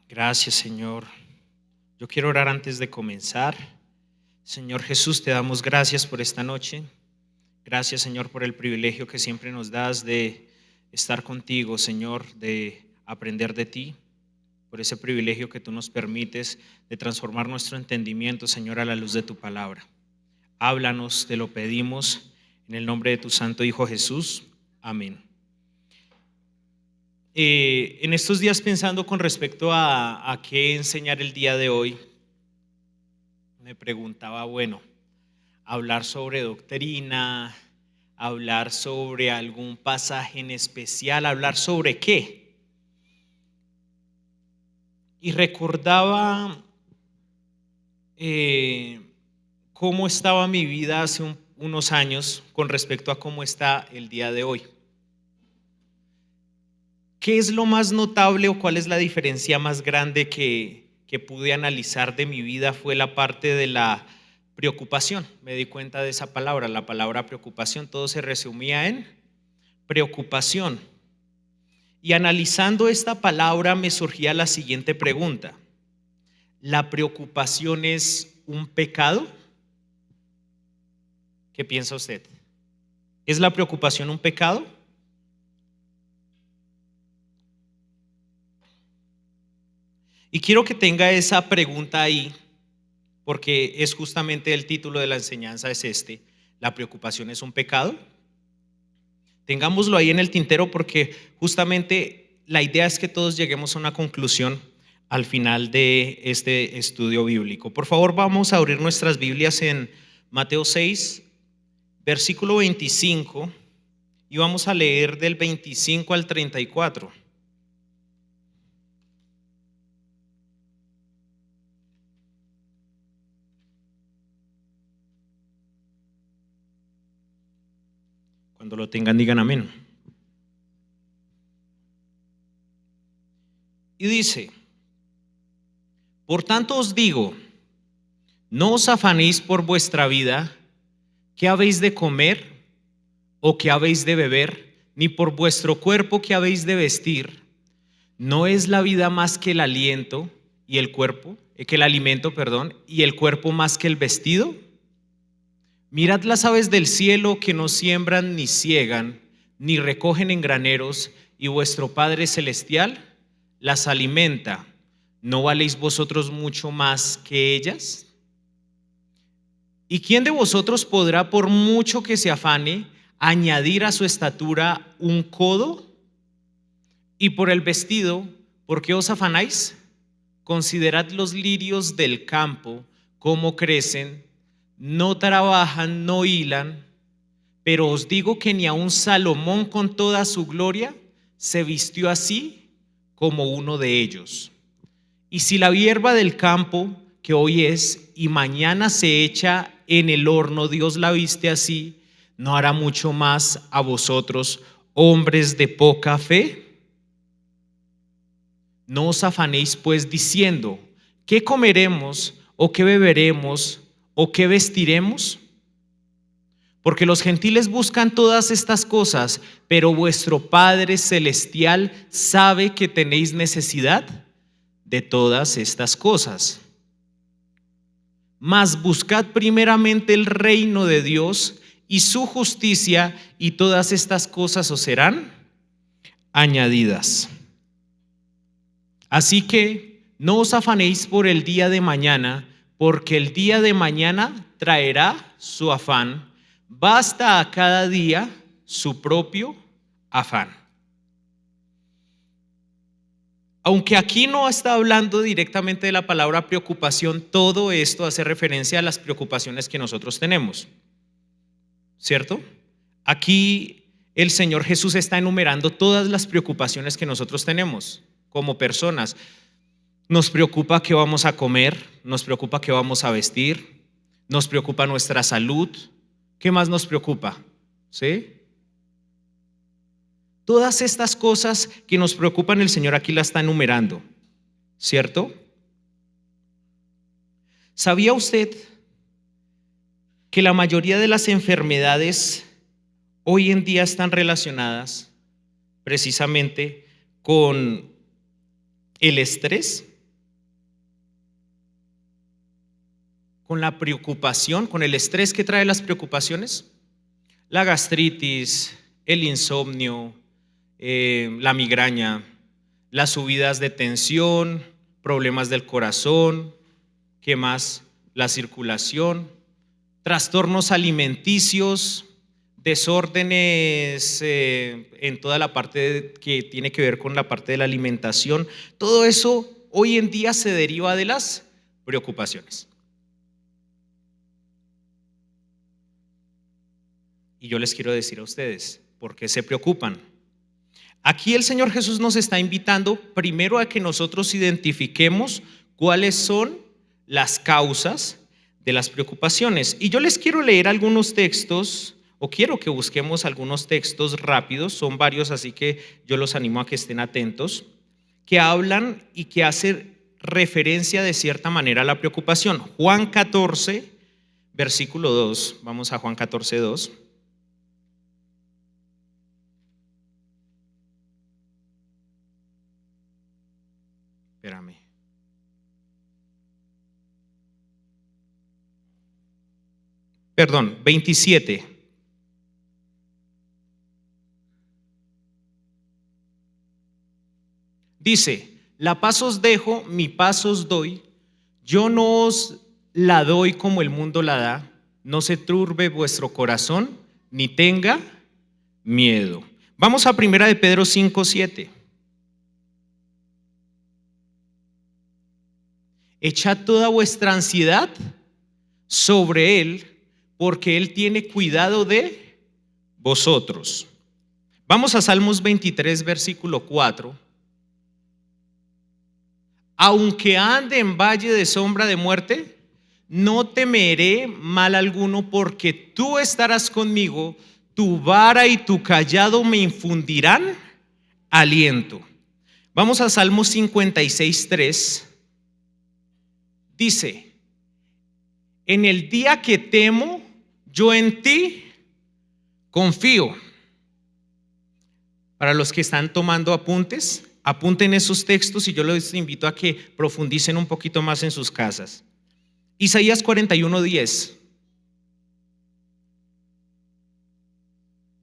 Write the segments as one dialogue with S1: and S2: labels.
S1: Gracias, Señor. Yo quiero orar antes de comenzar. Señor Jesús, te damos gracias por esta noche. Gracias, Señor, por el privilegio que siempre nos das de estar contigo, Señor, de aprender de ti, por ese privilegio que tú nos permites de transformar nuestro entendimiento, Señor, a la luz de tu palabra. Háblanos, te lo pedimos, en el nombre de tu Santo Hijo Jesús. Amén. En estos días, pensando con respecto a qué enseñar el día de hoy, me preguntaba, hablar sobre doctrina, hablar sobre algún pasaje en especial, hablar sobre qué. Y recordaba cómo estaba mi vida hace unos años con respecto a cómo está el día de hoy. ¿Qué es lo más notable o cuál es la diferencia más grande que pude analizar de mi vida? Fue la parte de la preocupación. Me di cuenta de esa palabra, la palabra preocupación. Todo se resumía en preocupación. Y analizando esta palabra me surgía la siguiente pregunta: ¿la preocupación es un pecado? ¿Qué piensa usted? ¿Es la preocupación un pecado? Y quiero que tenga esa pregunta ahí, porque es justamente el título de la enseñanza, es este: ¿la preocupación es un pecado? Tengámoslo ahí en el tintero, porque justamente la idea es que todos lleguemos a una conclusión al final de este estudio bíblico. Por favor, vamos a abrir nuestras Biblias en Mateo 6, versículo 25, y vamos a leer del 25 al 34. Cuando lo tengan, digan amén. Y dice: por tanto os digo, no os afanéis por vuestra vida, qué habéis de comer o qué habéis de beber, ni por vuestro cuerpo qué habéis de vestir. ¿No es la vida más que el aliento y el cuerpo, que el alimento, y el cuerpo más que el vestido? Mirad las aves del cielo, que no siembran ni siegan, ni recogen en graneros, y vuestro Padre celestial las alimenta. ¿No valéis vosotros mucho más que ellas? ¿Y quién de vosotros podrá, por mucho que se afane, añadir a su estatura un codo? Y por el vestido, ¿por qué os afanáis? Considerad los lirios del campo, cómo crecen, no trabajan, no hilan, pero os digo que ni aun Salomón con toda su gloria se vistió así como uno de ellos. Y si la hierba del campo, que hoy es y mañana se echa en el horno, Dios la viste así, ¿no hará mucho más a vosotros, hombres de poca fe? No os afanéis pues diciendo, ¿qué comeremos o qué beberemos o qué vestiremos? Porque los gentiles buscan todas estas cosas, pero vuestro Padre celestial sabe que tenéis necesidad de todas estas cosas. Mas buscad primeramente el reino de Dios y su justicia, y todas estas cosas os serán añadidas. Así que no os afanéis por el día de mañana, porque el día de mañana traerá su afán. Basta a cada día su propio afán. Aunque aquí no está hablando directamente de la palabra preocupación, todo esto hace referencia a las preocupaciones que nosotros tenemos, ¿cierto? Aquí el Señor Jesús está enumerando todas las preocupaciones que nosotros tenemos como personas. Nos preocupa qué vamos a comer, nos preocupa qué vamos a vestir, nos preocupa nuestra salud. ¿Qué más nos preocupa? ¿Sí? Todas estas cosas que nos preocupan, el Señor aquí las está enumerando, ¿cierto? ¿Sabía usted que la mayoría de las enfermedades hoy en día están relacionadas precisamente con el estrés? con la preocupación, con el estrés que trae las preocupaciones? La gastritis, el insomnio, la migraña, las subidas de tensión, problemas del corazón, ¿qué más? La circulación, trastornos alimenticios, desórdenes en toda la parte que tiene que ver con la parte de la alimentación. Todo eso hoy en día se deriva de las preocupaciones. Y yo les quiero decir a ustedes, ¿por qué se preocupan? Aquí el Señor Jesús nos está invitando primero a que nosotros identifiquemos cuáles son las causas de las preocupaciones. Y yo les quiero leer algunos textos, o quiero que busquemos algunos textos rápidos, son varios, así que yo los animo a que estén atentos, que hablan y que hacen referencia de cierta manera a la preocupación. Juan 14, versículo 2, vamos a Juan 14, 2. Espérame. Perdón, 27. Dice, la paz os dejo, mi paz os doy, yo no os la doy como el mundo la da, no se turbe vuestro corazón, ni tenga miedo. Vamos a 1 de Pedro 5, 7. Echad toda vuestra ansiedad sobre Él, porque Él tiene cuidado de vosotros. Vamos a Salmos 23, versículo 4. Aunque ande en valle de sombra de muerte, no temeré mal alguno, porque tú estarás conmigo, tu vara y tu cayado me infundirán aliento. Vamos a Salmos 56, 3. Dice, en el día que temo, yo en ti confío. Para los que están tomando apuntes, apunten esos textos y yo les invito a que profundicen un poquito más en sus casas. Isaías 41:10.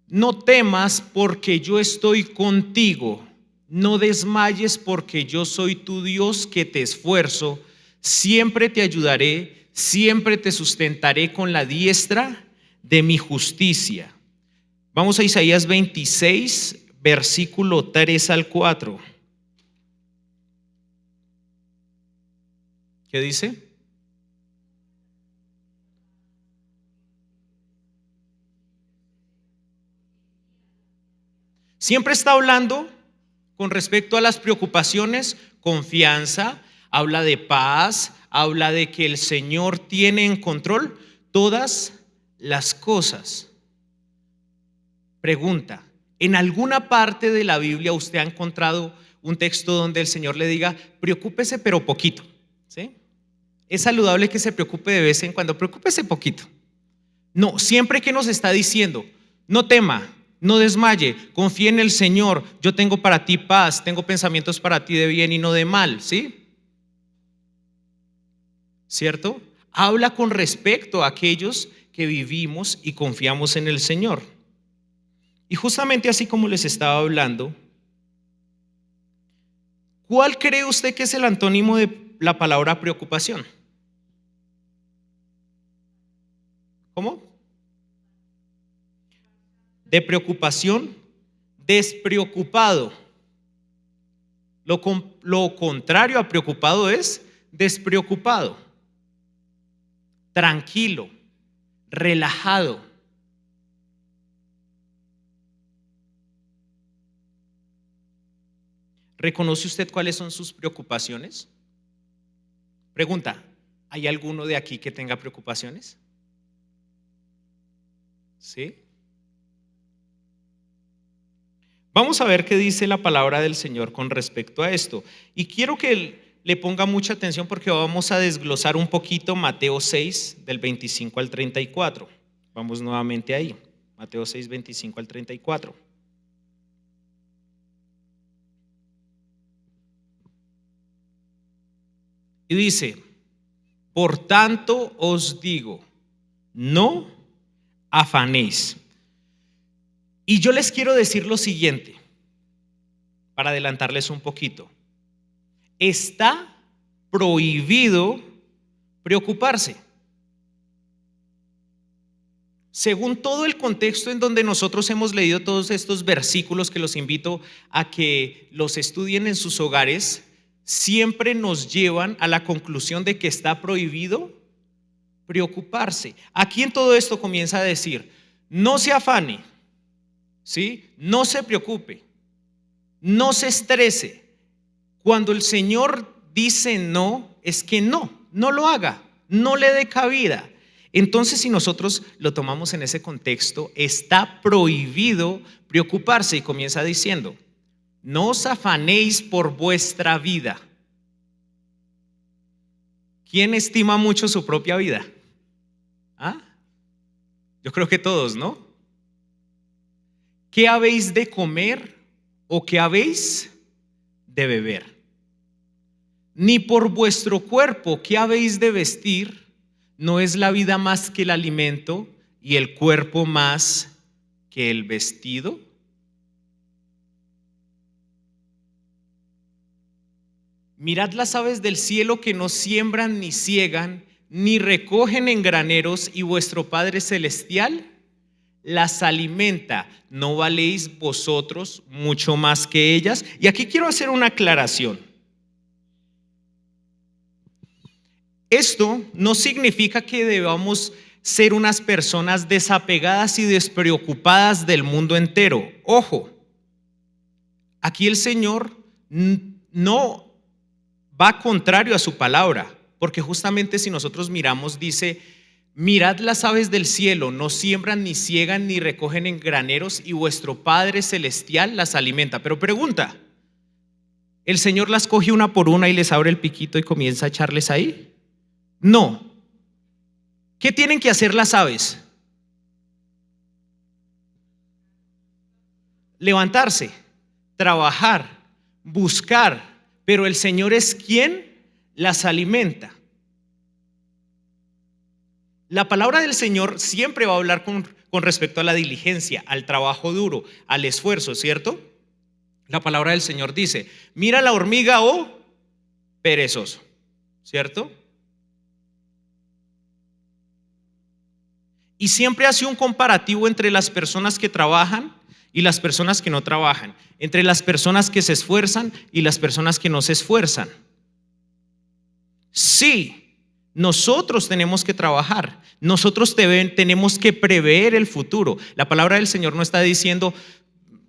S1: No temas porque yo estoy contigo, no desmayes porque yo soy tu Dios que te esfuerzo, siempre te ayudaré, siempre te sustentaré con la diestra de mi justicia. Vamos a Isaías 26, versículo 3 al 4. ¿Qué dice? Siempre está hablando con respecto a las preocupaciones, confianza, habla de paz, habla de que el Señor tiene en control todas las cosas. Pregunta, ¿en alguna parte de la Biblia usted ha encontrado un texto donde el Señor le diga, preocúpese pero poquito? ¿Sí? Es saludable que se preocupe de vez en cuando, preocúpese poquito. No, siempre que nos está diciendo, no tema, no desmaye, confíe en el Señor, yo tengo para ti paz, tengo pensamientos para ti de bien y no de mal, ¿sí? ¿Cierto? Habla con respecto a aquellos que vivimos y confiamos en el Señor. Y justamente así como les estaba hablando, ¿cuál cree usted que es el antónimo de la palabra preocupación? ¿Cómo? De preocupación, despreocupado. Lo contrario a preocupado es despreocupado, tranquilo, relajado. ¿Reconoce usted cuáles son sus preocupaciones? Pregunta, ¿hay alguno de aquí que tenga preocupaciones? ¿Sí? Vamos a ver qué dice la palabra del Señor con respecto a esto. Y quiero que le ponga mucha atención porque vamos a desglosar un poquito Mateo 6, del 25 al 34. Vamos nuevamente ahí. Mateo 6, 25 al 34. Y dice, Por tanto os digo, no afanéis. Y yo les quiero decir lo siguiente, para adelantarles un poquito. Está prohibido preocuparse. Según todo el contexto en donde nosotros hemos leído todos estos versículos, que los invito a que los estudien en sus hogares, siempre nos llevan a la conclusión de que está prohibido preocuparse. Aquí en todo esto comienza a decir, no se afane, ¿sí? No se preocupe, no se estrese. Cuando el Señor dice no, es que no lo haga, no le dé cabida. Entonces, si nosotros lo tomamos en ese contexto, está prohibido preocuparse, y comienza diciendo, no os afanéis por vuestra vida. ¿Quién estima mucho su propia vida? ¿Ah? Yo creo que todos, ¿no? ¿Qué habéis de comer o qué habéis de beber? Ni por vuestro cuerpo, ¿qué habéis de vestir? ¿No es la vida más que el alimento y el cuerpo más que el vestido? Mirad las aves del cielo, que no siembran ni ciegan, ni recogen en graneros, y vuestro Padre Celestial las alimenta. ¿No valéis vosotros mucho más que ellas? Y aquí quiero hacer una aclaración. Esto no significa que debamos ser unas personas desapegadas y despreocupadas del mundo entero. Ojo, aquí el Señor no va contrario a su palabra, porque justamente si nosotros miramos, dice, mirad las aves del cielo, no siembran ni ciegan ni recogen en graneros, y vuestro Padre Celestial las alimenta. Pero pregunta, ¿el Señor las coge una por una y les abre el piquito y comienza a echarles ahí? No. ¿Qué tienen que hacer las aves? Levantarse, trabajar, buscar, pero el Señor es quien las alimenta. La palabra del Señor siempre va a hablar con respecto a la diligencia, al trabajo duro, al esfuerzo, ¿cierto? La palabra del Señor dice, mira la hormiga, oh perezoso, ¿cierto? Y siempre hace un comparativo entre las personas que trabajan y las personas que no trabajan, entre las personas que se esfuerzan y las personas que no se esfuerzan. Sí, nosotros tenemos que trabajar, nosotros tenemos que prever el futuro. La palabra del Señor no está diciendo,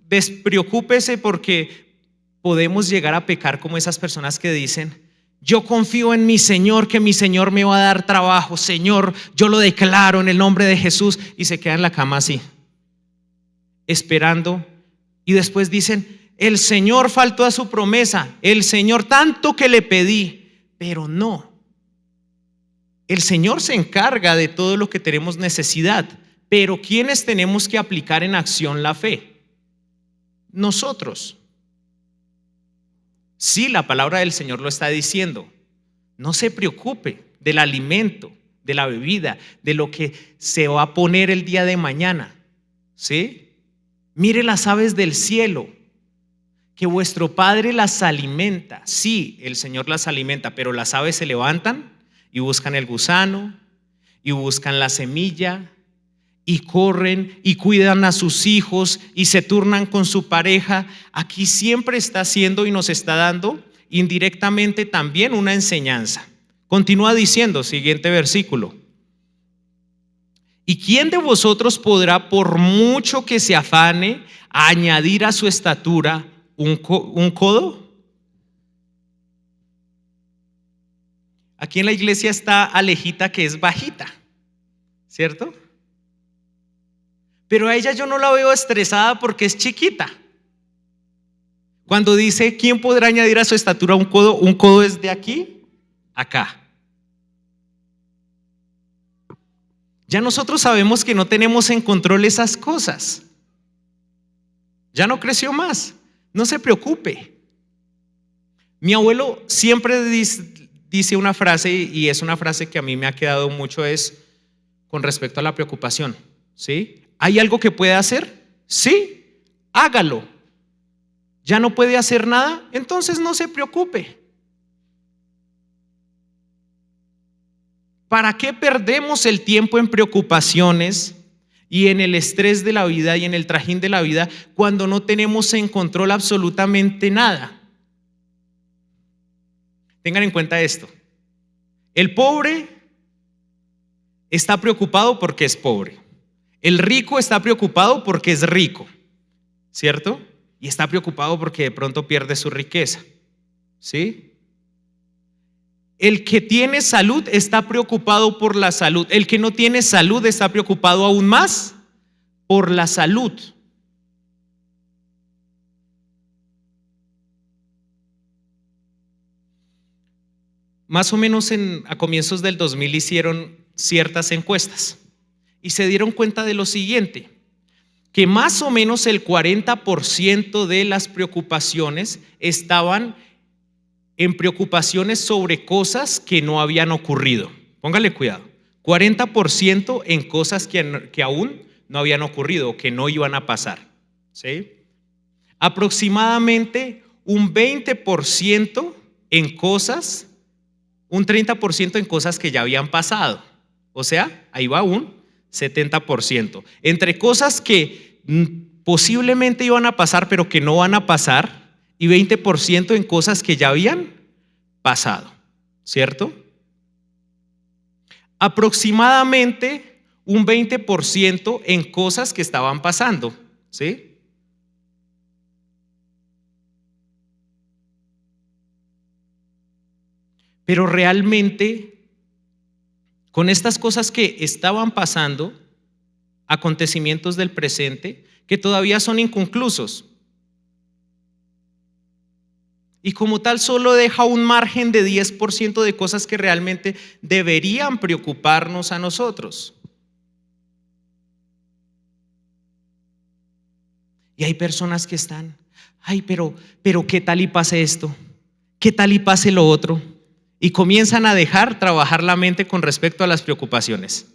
S1: despreocúpese, porque podemos llegar a pecar como esas personas que dicen, yo confío en mi Señor, que mi Señor me va a dar trabajo, Señor, yo lo declaro en el nombre de Jesús, y se queda en la cama así, esperando, y después dicen, el Señor faltó a su promesa, el Señor tanto que le pedí, pero no. El Señor se encarga de todo lo que tenemos necesidad, pero ¿quiénes tenemos que aplicar en acción la fe? Nosotros. Sí, la palabra del Señor lo está diciendo. No se preocupe del alimento, de la bebida, de lo que se va a poner el día de mañana. ¿Sí? Mire las aves del cielo, que vuestro Padre las alimenta. Sí, el Señor las alimenta, pero las aves se levantan y buscan el gusano y buscan la semilla y corren y cuidan a sus hijos y se turnan con su pareja. Aquí siempre está haciendo y nos está dando indirectamente también una enseñanza. Continúa diciendo, siguiente versículo. ¿Y quién de vosotros podrá, por mucho que se afane, añadir a su estatura un codo? Aquí en la iglesia está Alejita, que es bajita, ¿cierto? Pero a ella yo no la veo estresada porque es chiquita. Cuando dice, ¿quién podrá añadir a su estatura un codo es de aquí a acá. Ya nosotros sabemos que no tenemos en control esas cosas. Ya no creció más. No se preocupe. Mi abuelo siempre dice una frase, y es una frase que a mí me ha quedado mucho, es con respecto a la preocupación, ¿sí? ¿Hay algo que puede hacer? Sí, hágalo. ¿Ya no puede hacer nada? Entonces no se preocupe. ¿Para qué perdemos el tiempo en preocupaciones y en el estrés de la vida y en el trajín de la vida cuando no tenemos en control absolutamente nada? Tengan en cuenta esto. El pobre está preocupado porque es pobre. El rico está preocupado porque es rico, ¿cierto? Y está preocupado porque de pronto pierde su riqueza, ¿sí? El que tiene salud está preocupado por la salud. El que no tiene salud está preocupado aún más por la salud. Más o menos a comienzos del 2000 hicieron ciertas encuestas y se dieron cuenta de lo siguiente, que más o menos el 40% de las preocupaciones estaban en preocupaciones sobre cosas que no habían ocurrido. Póngale cuidado, 40% en cosas que aún no habían ocurrido, que no iban a pasar, ¿sí? Aproximadamente un 20% en cosas, un 30% en cosas que ya habían pasado. O sea, ahí va un 70%. Entre cosas que posiblemente iban a pasar, pero que no van a pasar, y 20% en cosas que ya habían pasado, ¿cierto? Aproximadamente un 20% en cosas que estaban pasando, ¿sí? Pero realmente, con estas cosas que estaban pasando, acontecimientos del presente, que todavía son inconclusos, y como tal solo deja un margen de 10% de cosas que realmente deberían preocuparnos a nosotros. Y hay personas que están, ay, pero ¿qué tal y pase esto? ¿Qué tal y pase lo otro? Y comienzan a dejar trabajar la mente con respecto a las preocupaciones.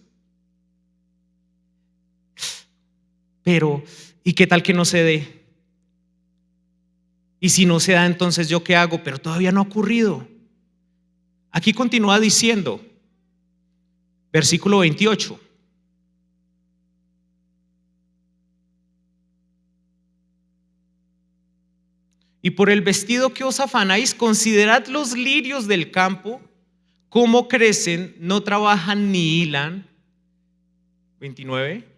S1: Pero, ¿y qué tal que no se dé? Y si no se da, entonces ¿yo qué hago? Pero todavía no ha ocurrido. Aquí continúa diciendo, versículo 28. Y por el vestido que os afanáis, considerad los lirios del campo, cómo crecen, no trabajan ni hilan. 29.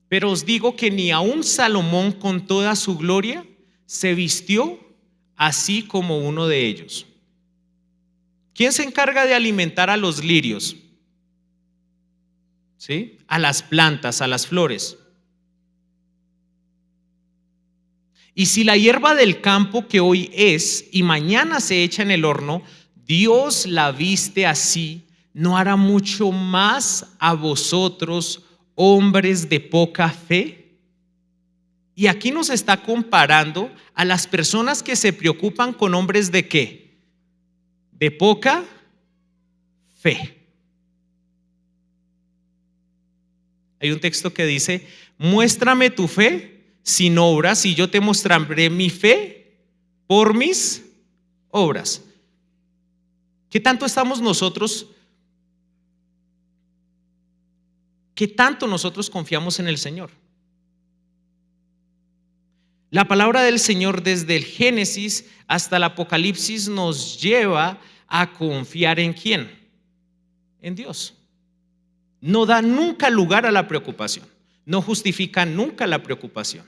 S1: Pero os digo que ni aun Salomón con toda su gloria se vistió así como uno de ellos. ¿Quién se encarga de alimentar a los lirios? ¿Sí? A las plantas, a las flores. Y si la hierba del campo que hoy es y mañana se echa en el horno, Dios la viste así, ¿no hará mucho más a vosotros, hombres de poca fe? Y aquí nos está comparando a las personas que se preocupan con hombres de ¿qué? De poca fe. Hay un texto que dice, muéstrame tu fe sin obras y yo te mostraré mi fe por mis obras. ¿Qué tanto estamos nosotros? ¿Qué tanto nosotros confiamos en el Señor? La palabra del Señor desde el Génesis hasta el Apocalipsis nos lleva a confiar ¿en quién? En Dios. No da nunca lugar a la preocupación, no justifica nunca la preocupación.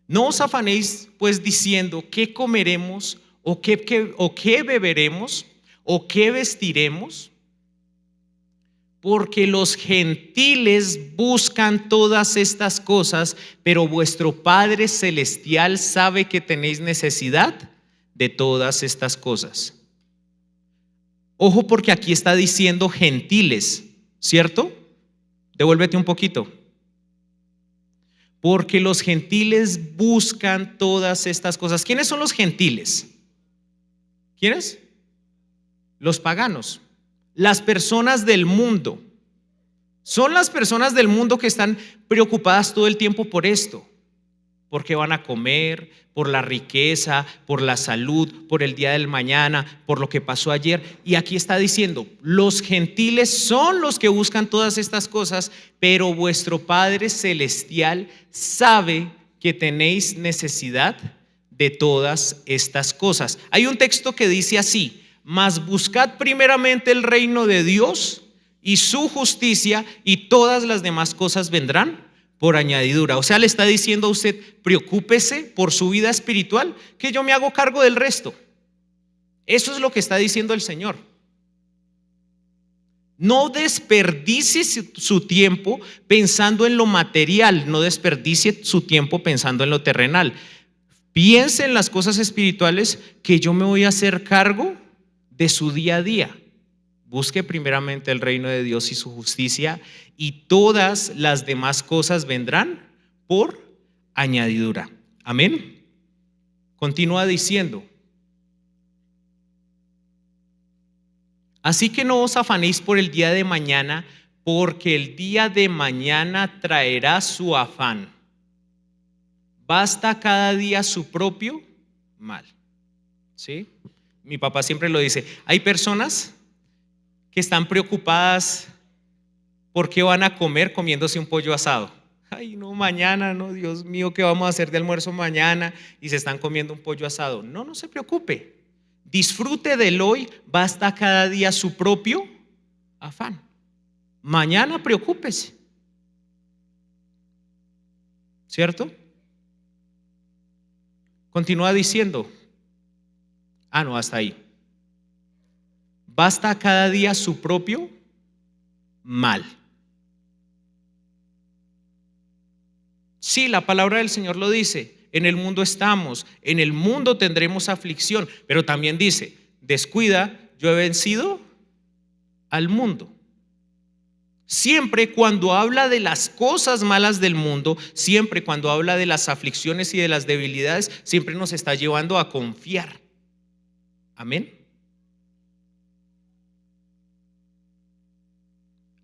S1: No os afanéis pues diciendo qué comeremos o qué beberemos o qué vestiremos, porque los gentiles buscan todas estas cosas, pero vuestro Padre Celestial sabe que tenéis necesidad de todas estas cosas. Ojo, porque aquí está diciendo gentiles, ¿cierto? Devuélvete un poquito. porque los gentiles buscan todas estas cosas. ¿Quiénes son los gentiles? ¿Quiénes? Los paganos, las personas del mundo. Son las personas del mundo que están preocupadas todo el tiempo por esto, porque van a comer, por la riqueza, por la salud, por el día del mañana, por lo que pasó ayer. Y aquí está diciendo, los gentiles son los que buscan todas estas cosas, pero vuestro Padre Celestial sabe que tenéis necesidad de todas estas cosas. Hay un texto que dice así: mas buscad primeramente el reino de Dios y su justicia, y todas las demás cosas vendrán por añadidura. O sea, le está diciendo a usted, preocúpese por su vida espiritual, que yo me hago cargo del resto. Eso es lo que está diciendo el Señor. No desperdicie su tiempo pensando en lo material, no desperdicie su tiempo pensando en lo terrenal. Piense en las cosas espirituales, que yo me voy a hacer cargo de su día a día. Busque primeramente el reino de Dios y su justicia, y todas las demás cosas vendrán por añadidura. Amén. Continúa diciendo: así que no os afanéis por el día de mañana, porque el día de mañana traerá su afán. Basta cada día su propio mal. ¿Sí? Mi papá siempre lo dice. Hay personas que están preocupadas por qué van a comer comiéndose un pollo asado. Ay, no, mañana, no, Dios mío, ¿qué vamos a hacer de almuerzo mañana? Y se están comiendo un pollo asado. No, no se preocupe. Disfrute del hoy, basta cada día su propio afán. Mañana preocúpese. ¿Cierto? Continúa diciendo. No, hasta ahí. Basta cada día su propio mal. Sí, la palabra del Señor lo dice. En el mundo estamos, en el mundo tendremos aflicción, pero también dice, descuida, yo he vencido al mundo. Siempre cuando habla de las cosas malas del mundo, siempre cuando habla de las aflicciones y de las debilidades, siempre nos está llevando a confiar. Amén.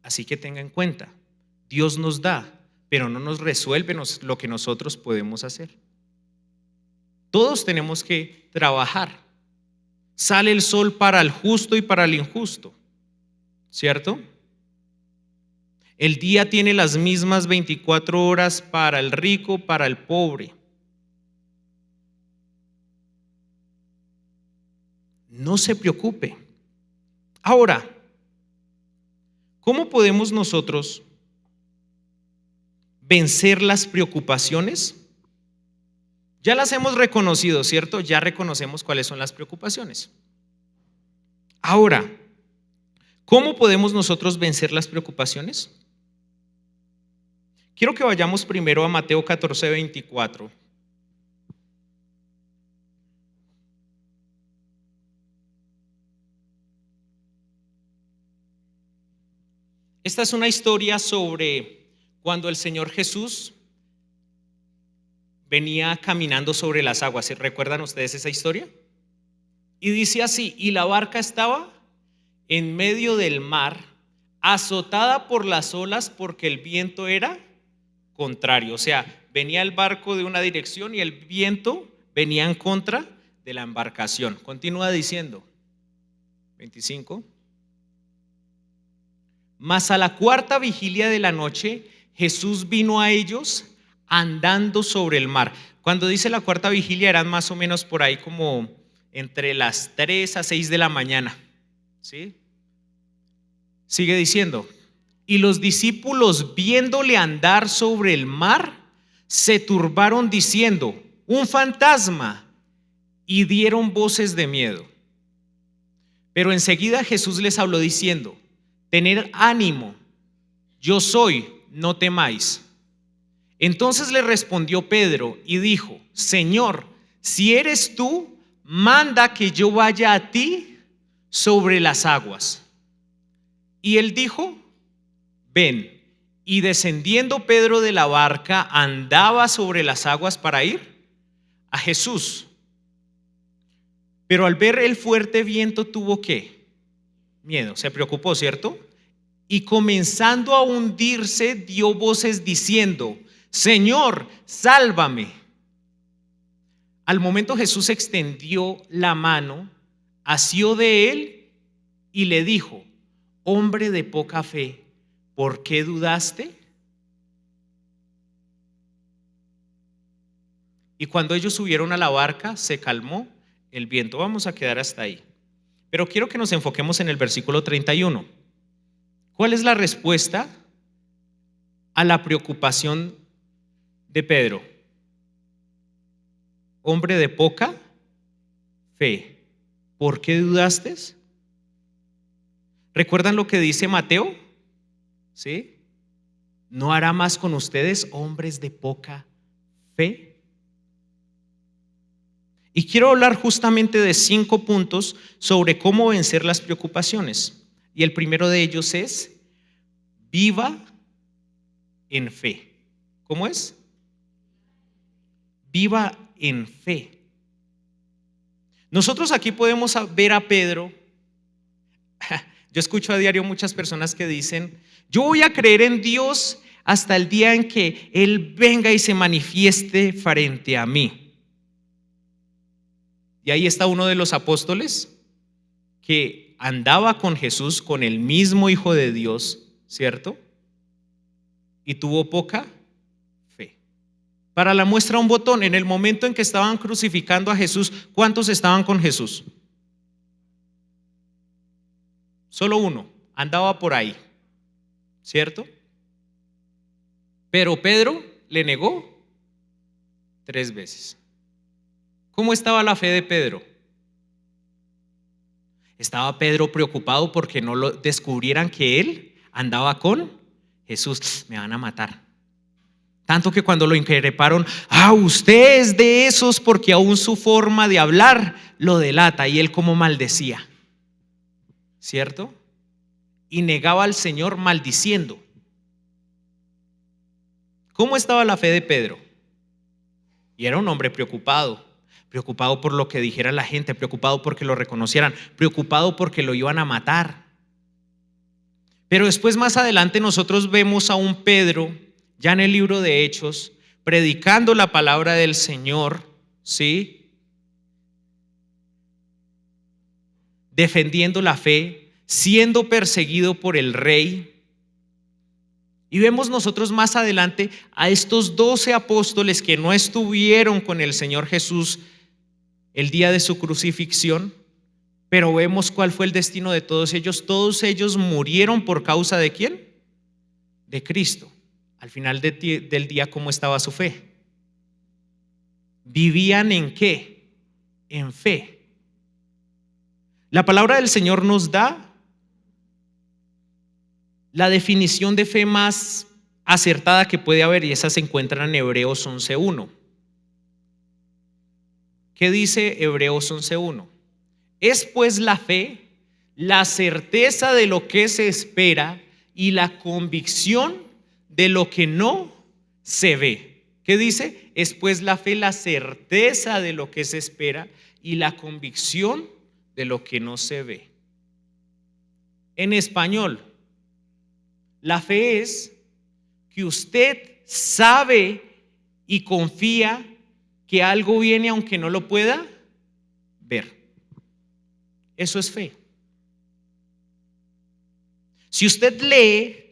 S1: Así que tenga en cuenta, Dios nos da, pero no nos resuelve lo que nosotros podemos hacer. Todos tenemos que trabajar. Sale el sol para el justo y para el injusto, ¿cierto? El día tiene las mismas 24 horas para el rico, para el pobre. No se preocupe. Ahora, ¿cómo podemos nosotros vencer las preocupaciones? Ya las hemos reconocido, ¿cierto? Ya reconocemos cuáles son las preocupaciones. Ahora, ¿cómo podemos nosotros vencer las preocupaciones? Quiero que vayamos primero a Mateo 14:24. Esta es una historia sobre cuando el Señor Jesús venía caminando sobre las aguas. ¿Recuerdan ustedes esa historia? Y dice así: y la barca estaba en medio del mar, azotada por las olas, porque el viento era contrario. O sea, venía el barco de una dirección y el viento venía en contra de la embarcación. Continúa diciendo, 25. Mas a la cuarta vigilia de la noche, Jesús vino a ellos andando sobre el mar. Cuando dice la cuarta vigilia, eran más o menos por ahí como entre las 3 a 6 de la mañana. ¿Sí? Sigue diciendo, y los discípulos, viéndole andar sobre el mar, se turbaron diciendo, un fantasma, y dieron voces de miedo. Pero enseguida Jesús les habló diciendo, tened ánimo, yo soy, no temáis. Entonces le respondió Pedro y dijo, Señor, si eres tú, manda que yo vaya a ti sobre las aguas. Y él dijo, ven. Y descendiendo Pedro de la barca, andaba sobre las aguas para ir a Jesús. Pero al ver el fuerte viento tuvo ¿qué? Miedo, se preocupó, ¿cierto? Y comenzando a hundirse, dio voces diciendo: Señor, sálvame. Al momento Jesús extendió la mano, asió de él y le dijo: hombre de poca fe, ¿por qué dudaste? Y cuando ellos subieron a la barca, se calmó el viento. Vamos a quedar hasta ahí. Pero quiero que nos enfoquemos en el versículo 31. ¿Cuál es la respuesta a la preocupación de Pedro? Hombre de poca fe, ¿por qué dudaste? ¿Recuerdan lo que dice Mateo? ¿Sí? ¿No hará más con ustedes, hombres de poca fe? Y quiero hablar justamente de 5 puntos sobre cómo vencer las preocupaciones. Y el primero de ellos es: viva en fe. ¿Cómo es? Viva en fe. Nosotros aquí podemos ver a Pedro. Yo escucho a diario muchas personas que dicen: yo voy a creer en Dios hasta el día en que Él venga y se manifieste frente a mí. Y ahí está uno de los apóstoles que andaba con Jesús, con el mismo Hijo de Dios, ¿cierto? Y tuvo poca fe. Para la muestra, un botón: en el momento en que estaban crucificando a Jesús, ¿cuántos estaban con Jesús? Solo uno, andaba por ahí, ¿cierto? Pero Pedro le negó 3 veces. ¿Cómo estaba la fe de Pedro? Estaba Pedro preocupado porque no lo descubrieran que él andaba con Jesús. Me van a matar. Tanto que cuando lo increparon: usted es de esos, porque aún su forma de hablar lo delata. Y él como maldecía, ¿cierto? Y negaba al Señor maldiciendo. ¿Cómo estaba la fe de Pedro? Y era un hombre preocupado por lo que dijera la gente, preocupado porque lo reconocieran, preocupado porque lo iban a matar. Pero después, más adelante, nosotros vemos a un Pedro, ya en el libro de Hechos, predicando la palabra del Señor, ¿sí? Defendiendo la fe, siendo perseguido por el rey. Y vemos nosotros más adelante a estos 12 apóstoles que no estuvieron con el Señor Jesús el día de su crucifixión, pero vemos cuál fue el destino de todos ellos. Todos ellos murieron por causa ¿de quién? De Cristo. Al final del día, ¿cómo estaba su fe? ¿Vivían en qué? En fe. La palabra del Señor nos da la definición de fe más acertada que puede haber, y esa se encuentra en Hebreos 11:1. ¿Qué dice Hebreos 11:1? Es pues la fe, la certeza de lo que se espera y la convicción de lo que no se ve. ¿Qué dice? Es pues la fe, la certeza de lo que se espera y la convicción de lo que no se ve. En español, la fe es que usted sabe y confía que algo viene aunque no lo pueda ver. Eso es fe. Si usted lee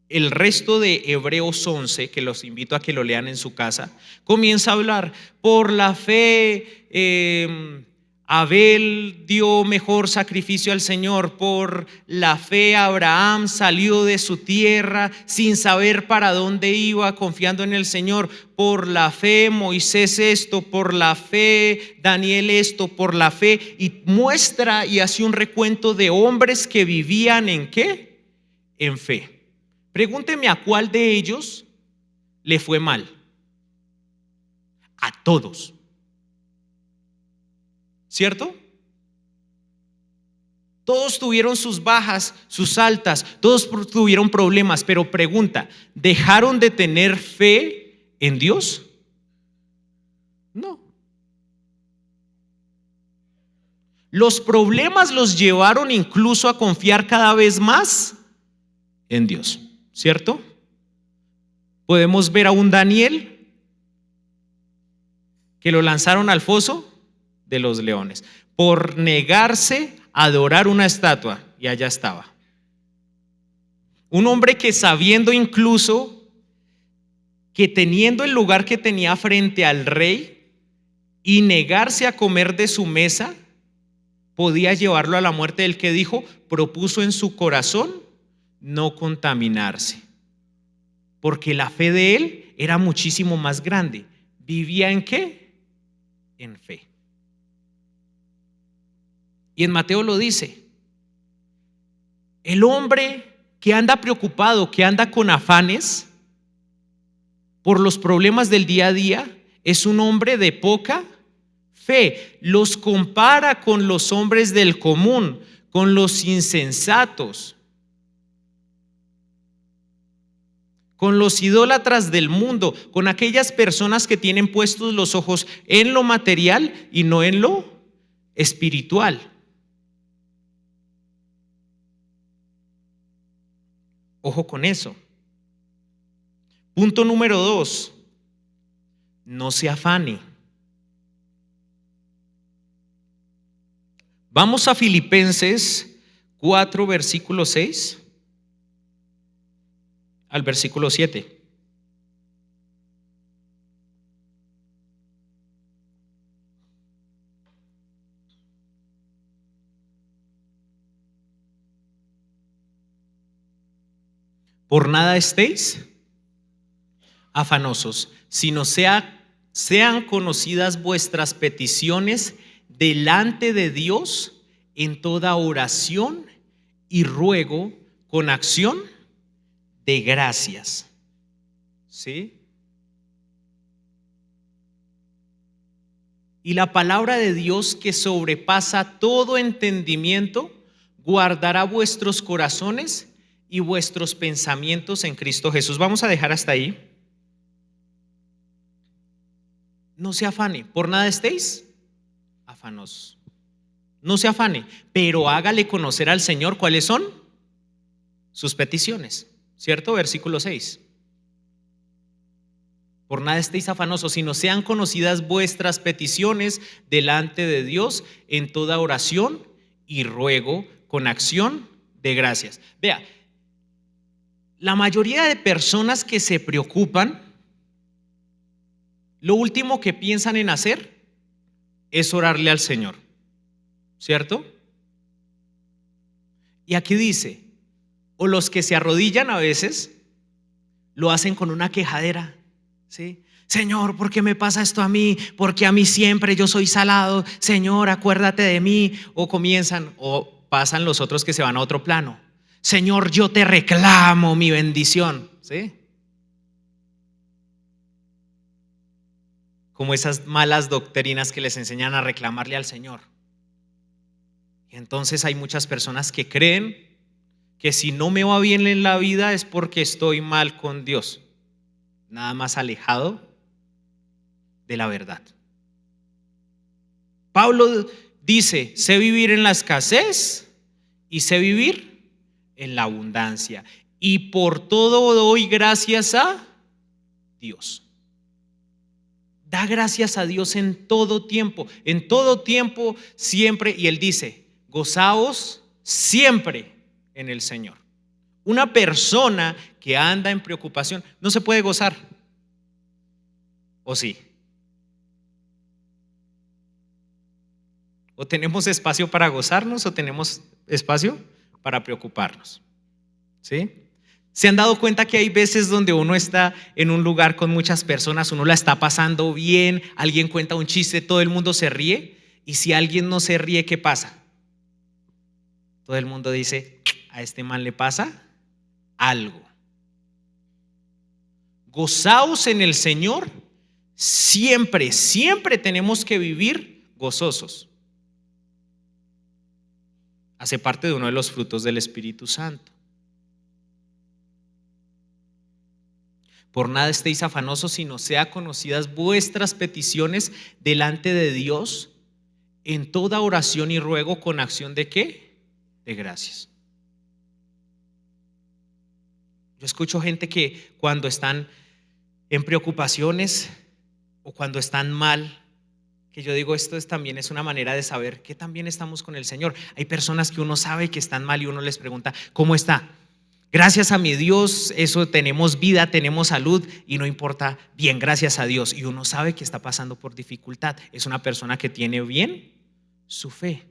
S1: el resto de Hebreos 11, que los invito a que lo lean en su casa, comienza a hablar: por la fe Abel dio mejor sacrificio al Señor, por la fe Abraham salió de su tierra sin saber para dónde iba, confiando en el Señor, por la fe Moisés esto, por la fe Daniel esto, por la fe, y muestra y hace un recuento de hombres que vivían ¿en qué? En fe. Pregúnteme a cuál de ellos le fue mal. A todos. ¿Cierto? Todos tuvieron sus bajas, sus altas, todos tuvieron problemas, pero pregunta, ¿dejaron de tener fe en Dios? No. Los problemas los llevaron incluso a confiar cada vez más en Dios, ¿cierto? Podemos ver a un Daniel que lo lanzaron al foso de los leones por negarse a adorar una estatua, y allá estaba. Un hombre que, sabiendo incluso que teniendo el lugar que tenía frente al rey y negarse a comer de su mesa, podía llevarlo a la muerte, el que dijo, propuso en su corazón no contaminarse, porque la fe de él era muchísimo más grande. ¿Vivía en qué? En fe. Y en Mateo lo dice, el hombre que anda preocupado, que anda con afanes por los problemas del día a día, es un hombre de poca fe. Los compara con los hombres del común, con los insensatos, con los idólatras del mundo, con aquellas personas que tienen puestos los ojos en lo material y no en lo espiritual. Ojo con eso. Punto número 2, no se afane. Vamos a Filipenses 4, versículo 6 al versículo 7. Por nada estéis afanosos, sino sean conocidas vuestras peticiones delante de Dios en toda oración y ruego con acción de gracias. ¿Sí? Y la palabra de Dios, que sobrepasa todo entendimiento, guardará vuestros corazones y vuestros pensamientos en Cristo Jesús. Vamos a dejar hasta ahí. No se afane, por nada estéis afanosos. No se afane, pero hágale conocer al Señor cuáles son sus peticiones, ¿cierto? Versículo 6. Por nada estéis afanosos, sino sean conocidas vuestras peticiones delante de Dios en toda oración y ruego con acción de gracias. Vea, la mayoría de personas que se preocupan, lo último que piensan en hacer es orarle al Señor, ¿cierto? Y aquí dice, o los que se arrodillan a veces lo hacen con una quejadera, ¿sí? Señor, ¿por qué me pasa esto a mí? Porque a mí siempre yo soy salado. Señor, acuérdate de mí. O comienzan, o pasan los otros que se van a otro plano. Señor, yo te reclamo mi bendición, ¿sí? Como esas malas doctrinas que les enseñan a reclamarle al Señor. Y entonces hay muchas personas que creen que si no me va bien en la vida es porque estoy mal con Dios. Nada más alejado de la verdad. Pablo dice, sé vivir en la escasez y sé vivir en la abundancia. Y por todo doy gracias a Dios. Da gracias a Dios en todo tiempo, siempre. Y él dice, gozaos siempre en el Señor. Una persona que anda en preocupación no se puede gozar. ¿O sí? ¿O tenemos espacio para gozarnos o tenemos espacio para preocuparnos? ¿Sí? ¿Se han dado cuenta que hay veces donde uno está en un lugar con muchas personas, uno la está pasando bien, alguien cuenta un chiste, todo el mundo se ríe, y si alguien no se ríe, ¿qué pasa? Todo el mundo dice, a este man le pasa algo. Gozaos en el Señor siempre, siempre tenemos que vivir gozosos. Hace parte de uno de los frutos del Espíritu Santo. Por nada estéis afanosos, sino sea conocidas vuestras peticiones delante de Dios en toda oración y ruego con acción ¿de qué? De gracias. Yo escucho gente que cuando están en preocupaciones o cuando están mal, que yo digo, también es una manera de saber que también estamos con el Señor. Hay personas que uno sabe que están mal y uno les pregunta, ¿cómo está? Gracias a mi Dios, eso tenemos vida, tenemos salud y no importa, bien, gracias a Dios. Y uno sabe que está pasando por dificultad. Es una persona que tiene bien su fe.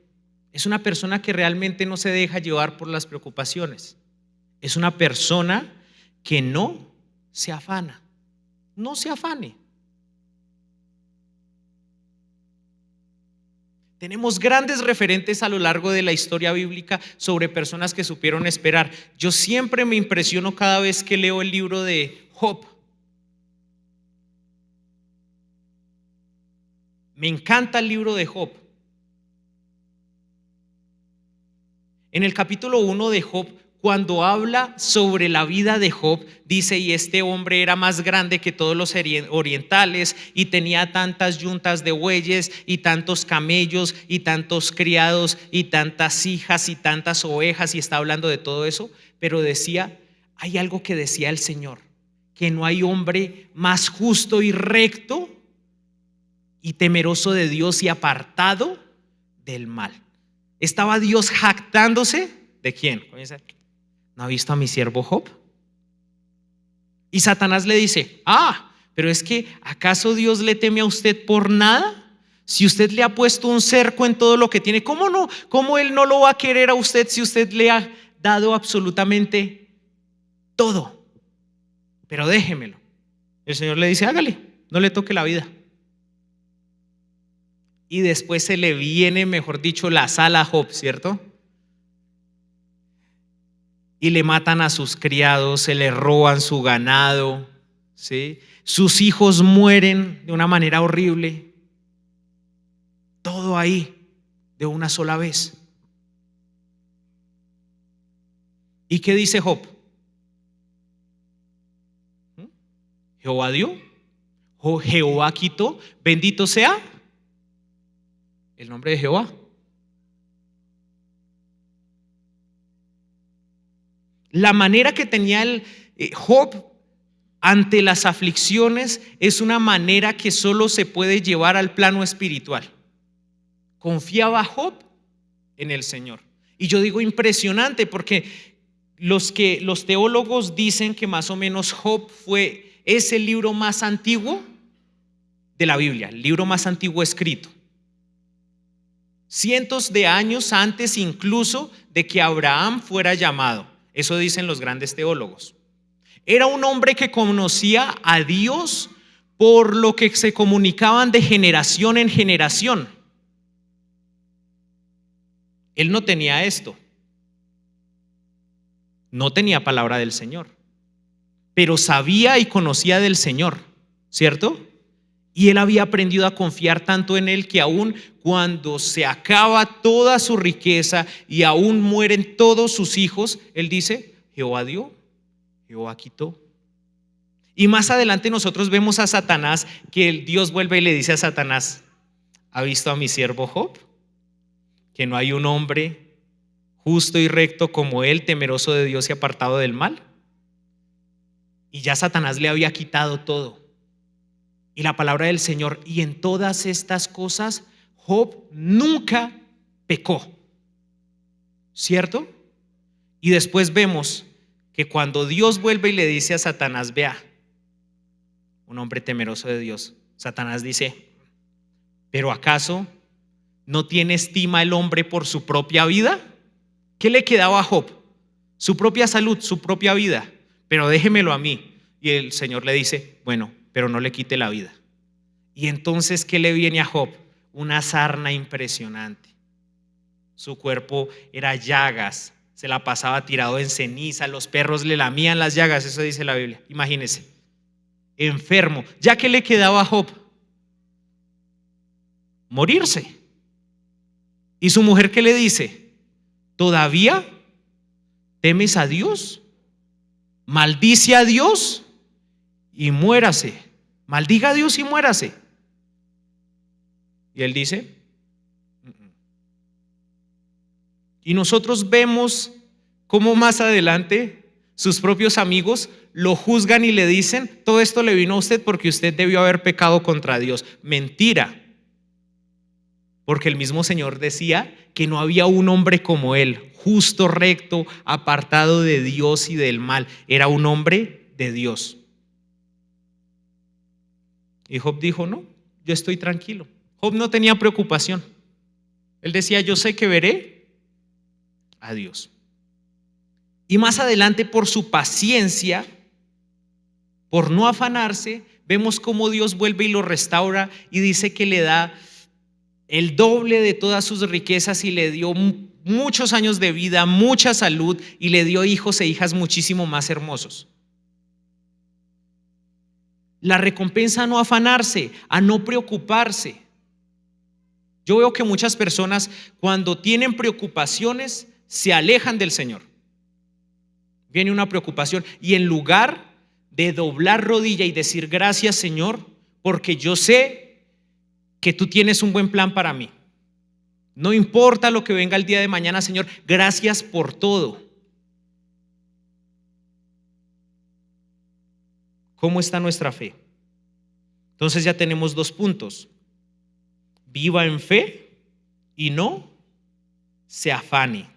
S1: Es una persona que realmente no se deja llevar por las preocupaciones. Es una persona que no se afana. No se afane. Tenemos grandes referentes a lo largo de la historia bíblica sobre personas que supieron esperar. Yo siempre me impresiono cada vez que leo el libro de Job. Me encanta el libro de Job. En el capítulo 1 de Job, cuando habla sobre la vida de Job, dice, y este hombre era más grande que todos los orientales y tenía tantas yuntas de bueyes y tantos camellos y tantos criados y tantas hijas y tantas ovejas, y está hablando de todo eso, pero decía, hay algo que decía el Señor, que no hay hombre más justo y recto y temeroso de Dios y apartado del mal. ¿Estaba Dios jactándose? ¿De quién? ¿No ha visto a mi siervo Job? Y Satanás le dice, pero es que ¿acaso Dios le teme a usted por nada? Si usted le ha puesto un cerco en todo lo que tiene, ¿cómo no? ¿Cómo él no lo va a querer a usted si usted le ha dado absolutamente todo? Pero déjemelo. El Señor le dice, hágale, no le toque la vida. Y después se le viene, mejor dicho, la sal a Job, ¿cierto? Y le matan a sus criados, se le roban su ganado, ¿sí? Sus hijos mueren de una manera horrible. Todo ahí, de una sola vez. ¿Y qué dice Job? Jehová dio, Jehová quitó, bendito sea el nombre de Jehová. La manera que tenía el Job ante las aflicciones es una manera que solo se puede llevar al plano espiritual. Confiaba Job en el Señor. Y yo digo impresionante porque los teólogos dicen que más o menos Job es el libro más antiguo de la Biblia, el libro más antiguo escrito. Cientos de años antes incluso de que Abraham fuera llamado. Eso dicen los grandes teólogos. Era un hombre que conocía a Dios por lo que se comunicaban de generación en generación. Él no tenía esto. No tenía palabra del Señor. Pero sabía y conocía del Señor, ¿cierto? Y él había aprendido a confiar tanto en él que aún cuando se acaba toda su riqueza y aún mueren todos sus hijos, él dice, Jehová dio, Jehová quitó. Y más adelante nosotros vemos a Satanás, que el Dios vuelve y le dice a Satanás, ¿ha visto a mi siervo Job? Que no hay un hombre justo y recto como él, temeroso de Dios y apartado del mal. Y ya Satanás le había quitado todo. Y la palabra del Señor, y en todas estas cosas Job nunca pecó, ¿cierto? Y después vemos que cuando Dios vuelve y le dice a Satanás, vea, un hombre temeroso de Dios, Satanás dice, ¿pero acaso no tiene estima el hombre por su propia vida? ¿Qué le quedaba a Job? Su propia salud, su propia vida, pero déjemelo a mí. Y el Señor le dice, bueno, pero no le quite la vida. Y entonces, ¿qué le viene a Job? Una sarna impresionante. Su cuerpo era llagas, se la pasaba tirado en ceniza, los perros le lamían las llagas, eso dice la Biblia. Imagínense, enfermo. ¿Ya qué le quedaba a Job? Morirse. ¿Y su mujer qué le dice? ¿Todavía temes a Dios? Maldice a Dios y muérase. Maldiga a Dios y muérase. Y él dice, y nosotros vemos cómo más adelante sus propios amigos lo juzgan y le dicen, todo esto le vino a usted porque usted debió haber pecado contra Dios. Mentira. Porque el mismo Señor decía que no había un hombre como él, justo, recto, apartado de Dios y del mal. Era un hombre de Dios. Y Job dijo, no, yo estoy tranquilo. Job no tenía preocupación. Él decía, yo sé que veré a Dios. Y más adelante, por su paciencia, por no afanarse, vemos cómo Dios vuelve y lo restaura y dice que le da el doble de todas sus riquezas y le dio muchos años de vida, mucha salud y le dio hijos e hijas muchísimo más hermosos. La recompensa a no afanarse, a no preocuparse. Yo veo que muchas personas cuando tienen preocupaciones se alejan del Señor. Viene una preocupación y en lugar de doblar rodilla y decir gracias Señor, porque yo sé que tú tienes un buen plan para mí. No importa lo que venga el día de mañana, Señor, gracias por todo. ¿Cómo está nuestra fe? Entonces ya tenemos 2 puntos. Viva en fe y no se afane.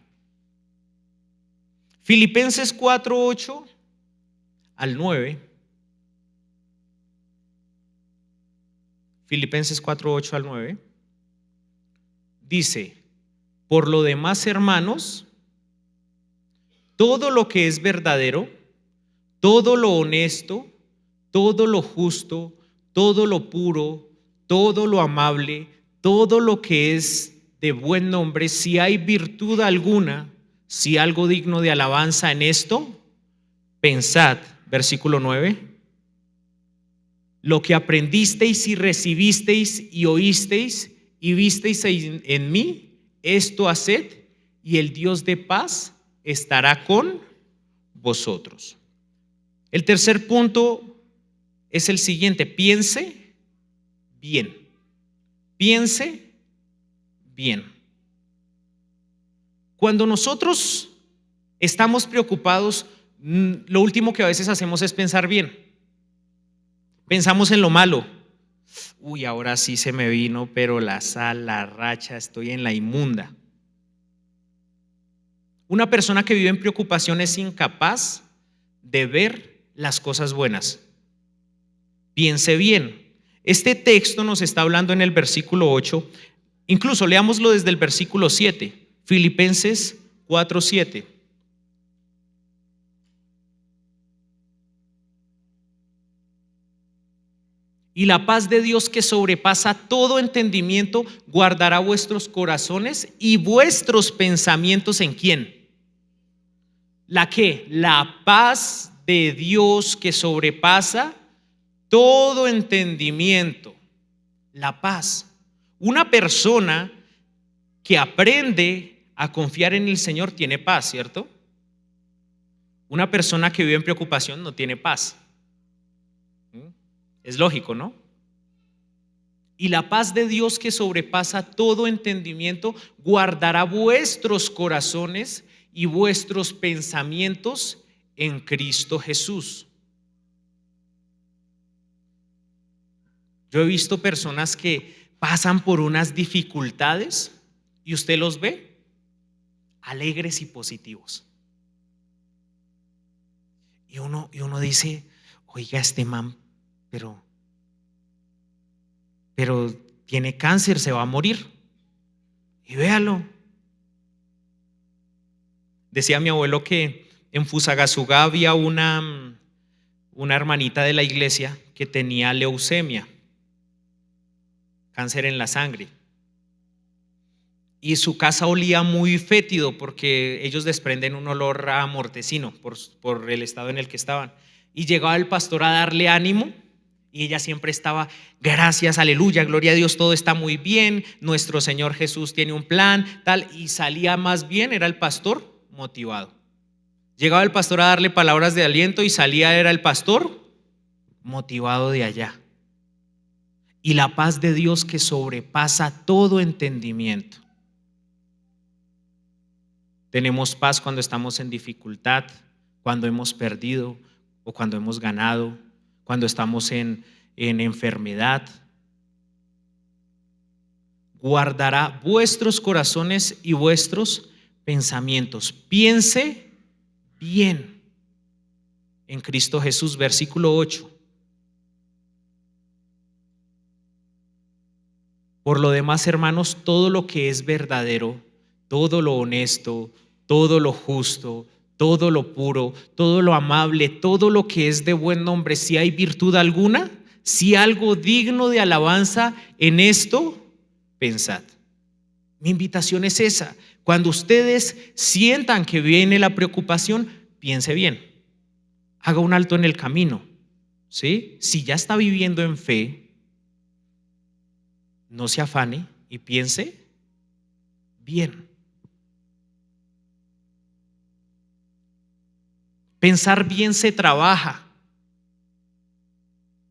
S1: Filipenses 4:8 al 9. Filipenses 4:8 al 9. Dice, por lo demás, hermanos, todo lo que es verdadero, todo lo honesto, todo lo justo, todo lo puro, todo lo amable, todo lo que es de buen nombre, si hay virtud alguna, si algo digno de alabanza en esto, pensad, versículo 9, lo que aprendisteis y recibisteis y oísteis y visteis en mí, esto haced, y el Dios de paz estará con vosotros. El tercer punto es el siguiente: piense bien. Piense bien. Cuando nosotros estamos preocupados, lo último que a veces hacemos es pensar bien. Pensamos en lo malo. Uy, ahora sí se me vino, pero la sal, la racha, estoy en la inmunda. Una persona que vive en preocupación es incapaz de ver las cosas buenas. Piense bien. Este texto nos está hablando en el versículo 8. Incluso leámoslo desde el versículo 7. Filipenses 4:7. Y la paz de Dios que sobrepasa todo entendimiento guardará vuestros corazones y vuestros pensamientos ¿en quién? ¿La qué? La paz de Dios que sobrepasa todo entendimiento. La paz. Una persona que aprende a confiar en el Señor tiene paz, ¿cierto? Una persona que vive en preocupación no tiene paz. Es lógico, ¿no? Y la paz de Dios que sobrepasa todo entendimiento guardará vuestros corazones y vuestros pensamientos en Cristo Jesús. Yo he visto personas que pasan por unas dificultades y usted los ve alegres y positivos. Y uno dice, oiga, este man pero tiene cáncer, se va a morir. Y véalo. Decía mi abuelo que en Fusagasugá había una hermanita de la iglesia que tenía leucemia, cáncer en la sangre. Y su casa olía muy fétido porque ellos desprenden un olor a mortecino por el estado en el que estaban. Y llegaba el pastor a darle ánimo Y ella siempre estaba, gracias, aleluya, gloria a Dios, todo está muy bien, nuestro Señor Jesús tiene un plan, tal, y salía más bien, era el pastor motivado. Llegaba el pastor a darle palabras de aliento y salía, era el pastor motivado de allá. Y la paz de Dios que sobrepasa todo entendimiento. Tenemos paz cuando estamos en dificultad, cuando hemos perdido o cuando hemos ganado, cuando estamos en enfermedad. Guardará vuestros corazones y vuestros pensamientos. Piense bien en Cristo Jesús, versículo 8. Por lo demás, hermanos, todo lo que es verdadero, todo lo honesto, todo lo justo, todo lo puro, todo lo amable, todo lo que es de buen nombre, si hay virtud alguna, si algo digno de alabanza, en esto pensad. Mi invitación es esa. Cuando ustedes sientan que viene la preocupación, piense bien. Haga un alto en el camino. ¿Sí? Si ya está viviendo en fe, no se afane y piense bien. Pensar bien se trabaja.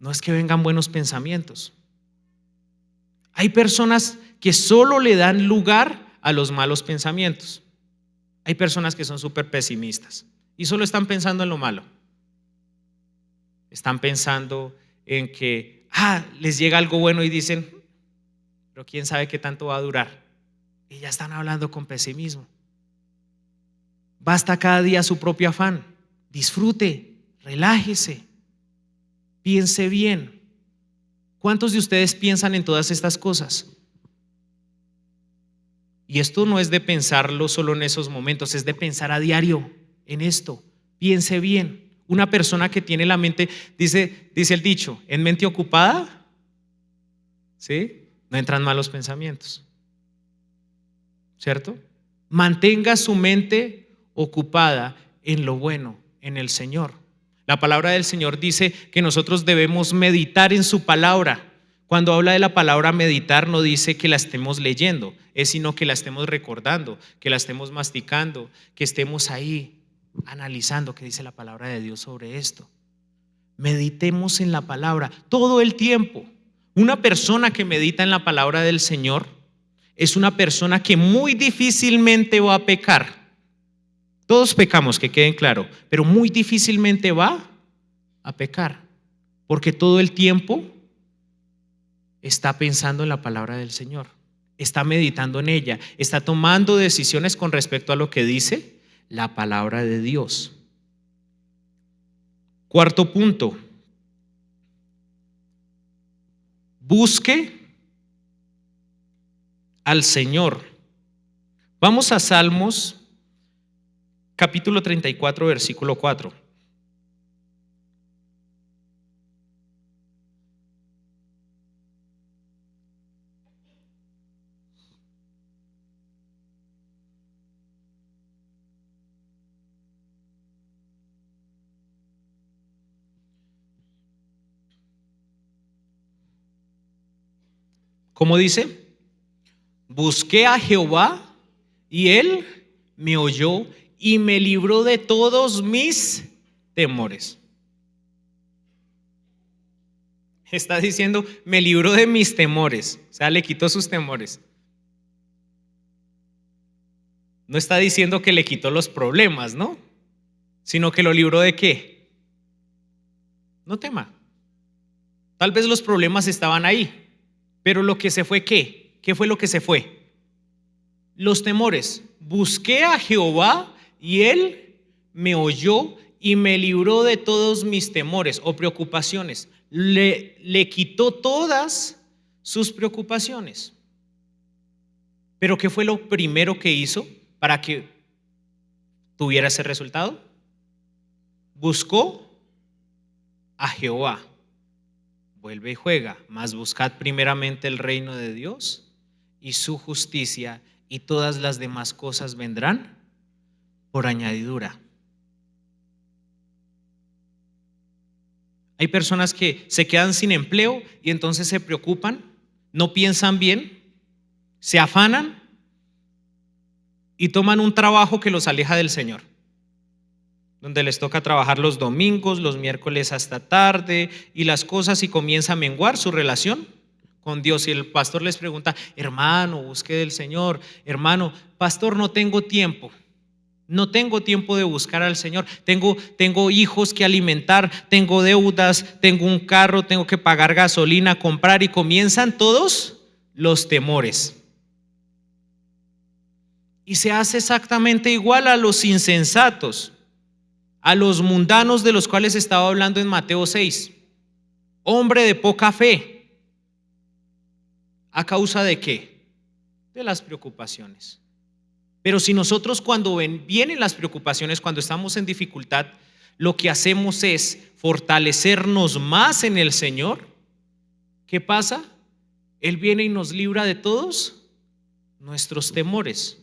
S1: No es que vengan buenos pensamientos. Hay personas que solo le dan lugar a los malos pensamientos. Hay personas que son súper pesimistas y solo están pensando en lo malo. Están pensando en que les llega algo bueno y dicen, pero quién sabe qué tanto va a durar. Y ya están hablando con pesimismo. Basta cada día su propio afán. Disfrute, relájese, piense bien. ¿Cuántos de ustedes piensan en todas estas cosas? Y esto no es de pensarlo solo en esos momentos, es de pensar a diario en esto. Piense bien. Una persona que tiene la mente, dice el dicho, en mente ocupada, ¿sí? No entran malos pensamientos, ¿cierto? Mantenga su mente ocupada en lo bueno, en el Señor. La palabra del Señor dice que nosotros debemos meditar en su palabra. Cuando habla de la palabra meditar, no dice que la estemos leyendo, es sino que la estemos recordando, que la estemos masticando, que estemos ahí analizando qué dice la palabra de Dios sobre esto. Meditemos en la palabra todo el tiempo. Una persona que medita en la palabra del Señor es una persona que muy difícilmente va a pecar. Todos pecamos, que queden claro, pero muy difícilmente va a pecar, porque todo el tiempo está pensando en la palabra del Señor, está meditando en ella, está tomando decisiones con respecto a lo que dice la palabra de Dios. Cuarto punto, busque al Señor. Vamos a Salmos capítulo 34, versículo 4. ¿Cómo dice? Busqué a Jehová y él me oyó y me libró de todos mis temores. Está diciendo, me libró de mis temores, o sea, le quitó sus temores. No está diciendo que le quitó los problemas, ¿no? Sino que lo libró de ¿qué? No tema. Tal vez los problemas estaban ahí, pero lo que se fue, ¿qué? ¿Qué fue lo que se fue? Los temores. Busqué a Jehová y él me oyó y me libró de todos mis temores o preocupaciones. Le quitó todas sus preocupaciones. Pero ¿qué fue lo primero que hizo para que tuviera ese resultado? Buscó a Jehová. Vuelve y juega, mas buscad primeramente el reino de Dios y su justicia, y todas las demás cosas vendrán por añadidura. Hay personas que se quedan sin empleo y entonces se preocupan, no piensan bien, se afanan y toman un trabajo que los aleja del Señor, donde les toca trabajar los domingos, los miércoles hasta tarde y las cosas, y comienza a menguar su relación con Dios. Y el pastor les pregunta: hermano, busque del Señor. Hermano, pastor, no tengo tiempo. No tengo tiempo de buscar al Señor. Tengo hijos que alimentar, tengo deudas, tengo un carro, tengo que pagar gasolina, comprar, y comienzan todos los temores. Y se hace exactamente igual a los insensatos, a los mundanos de los cuales estaba hablando en Mateo 6. Hombre de poca fe. ¿A causa de qué? De las preocupaciones. Pero si nosotros, cuando vienen las preocupaciones, cuando estamos en dificultad, lo que hacemos es fortalecernos más en el Señor, ¿qué pasa? Él viene y nos libra de todos nuestros temores.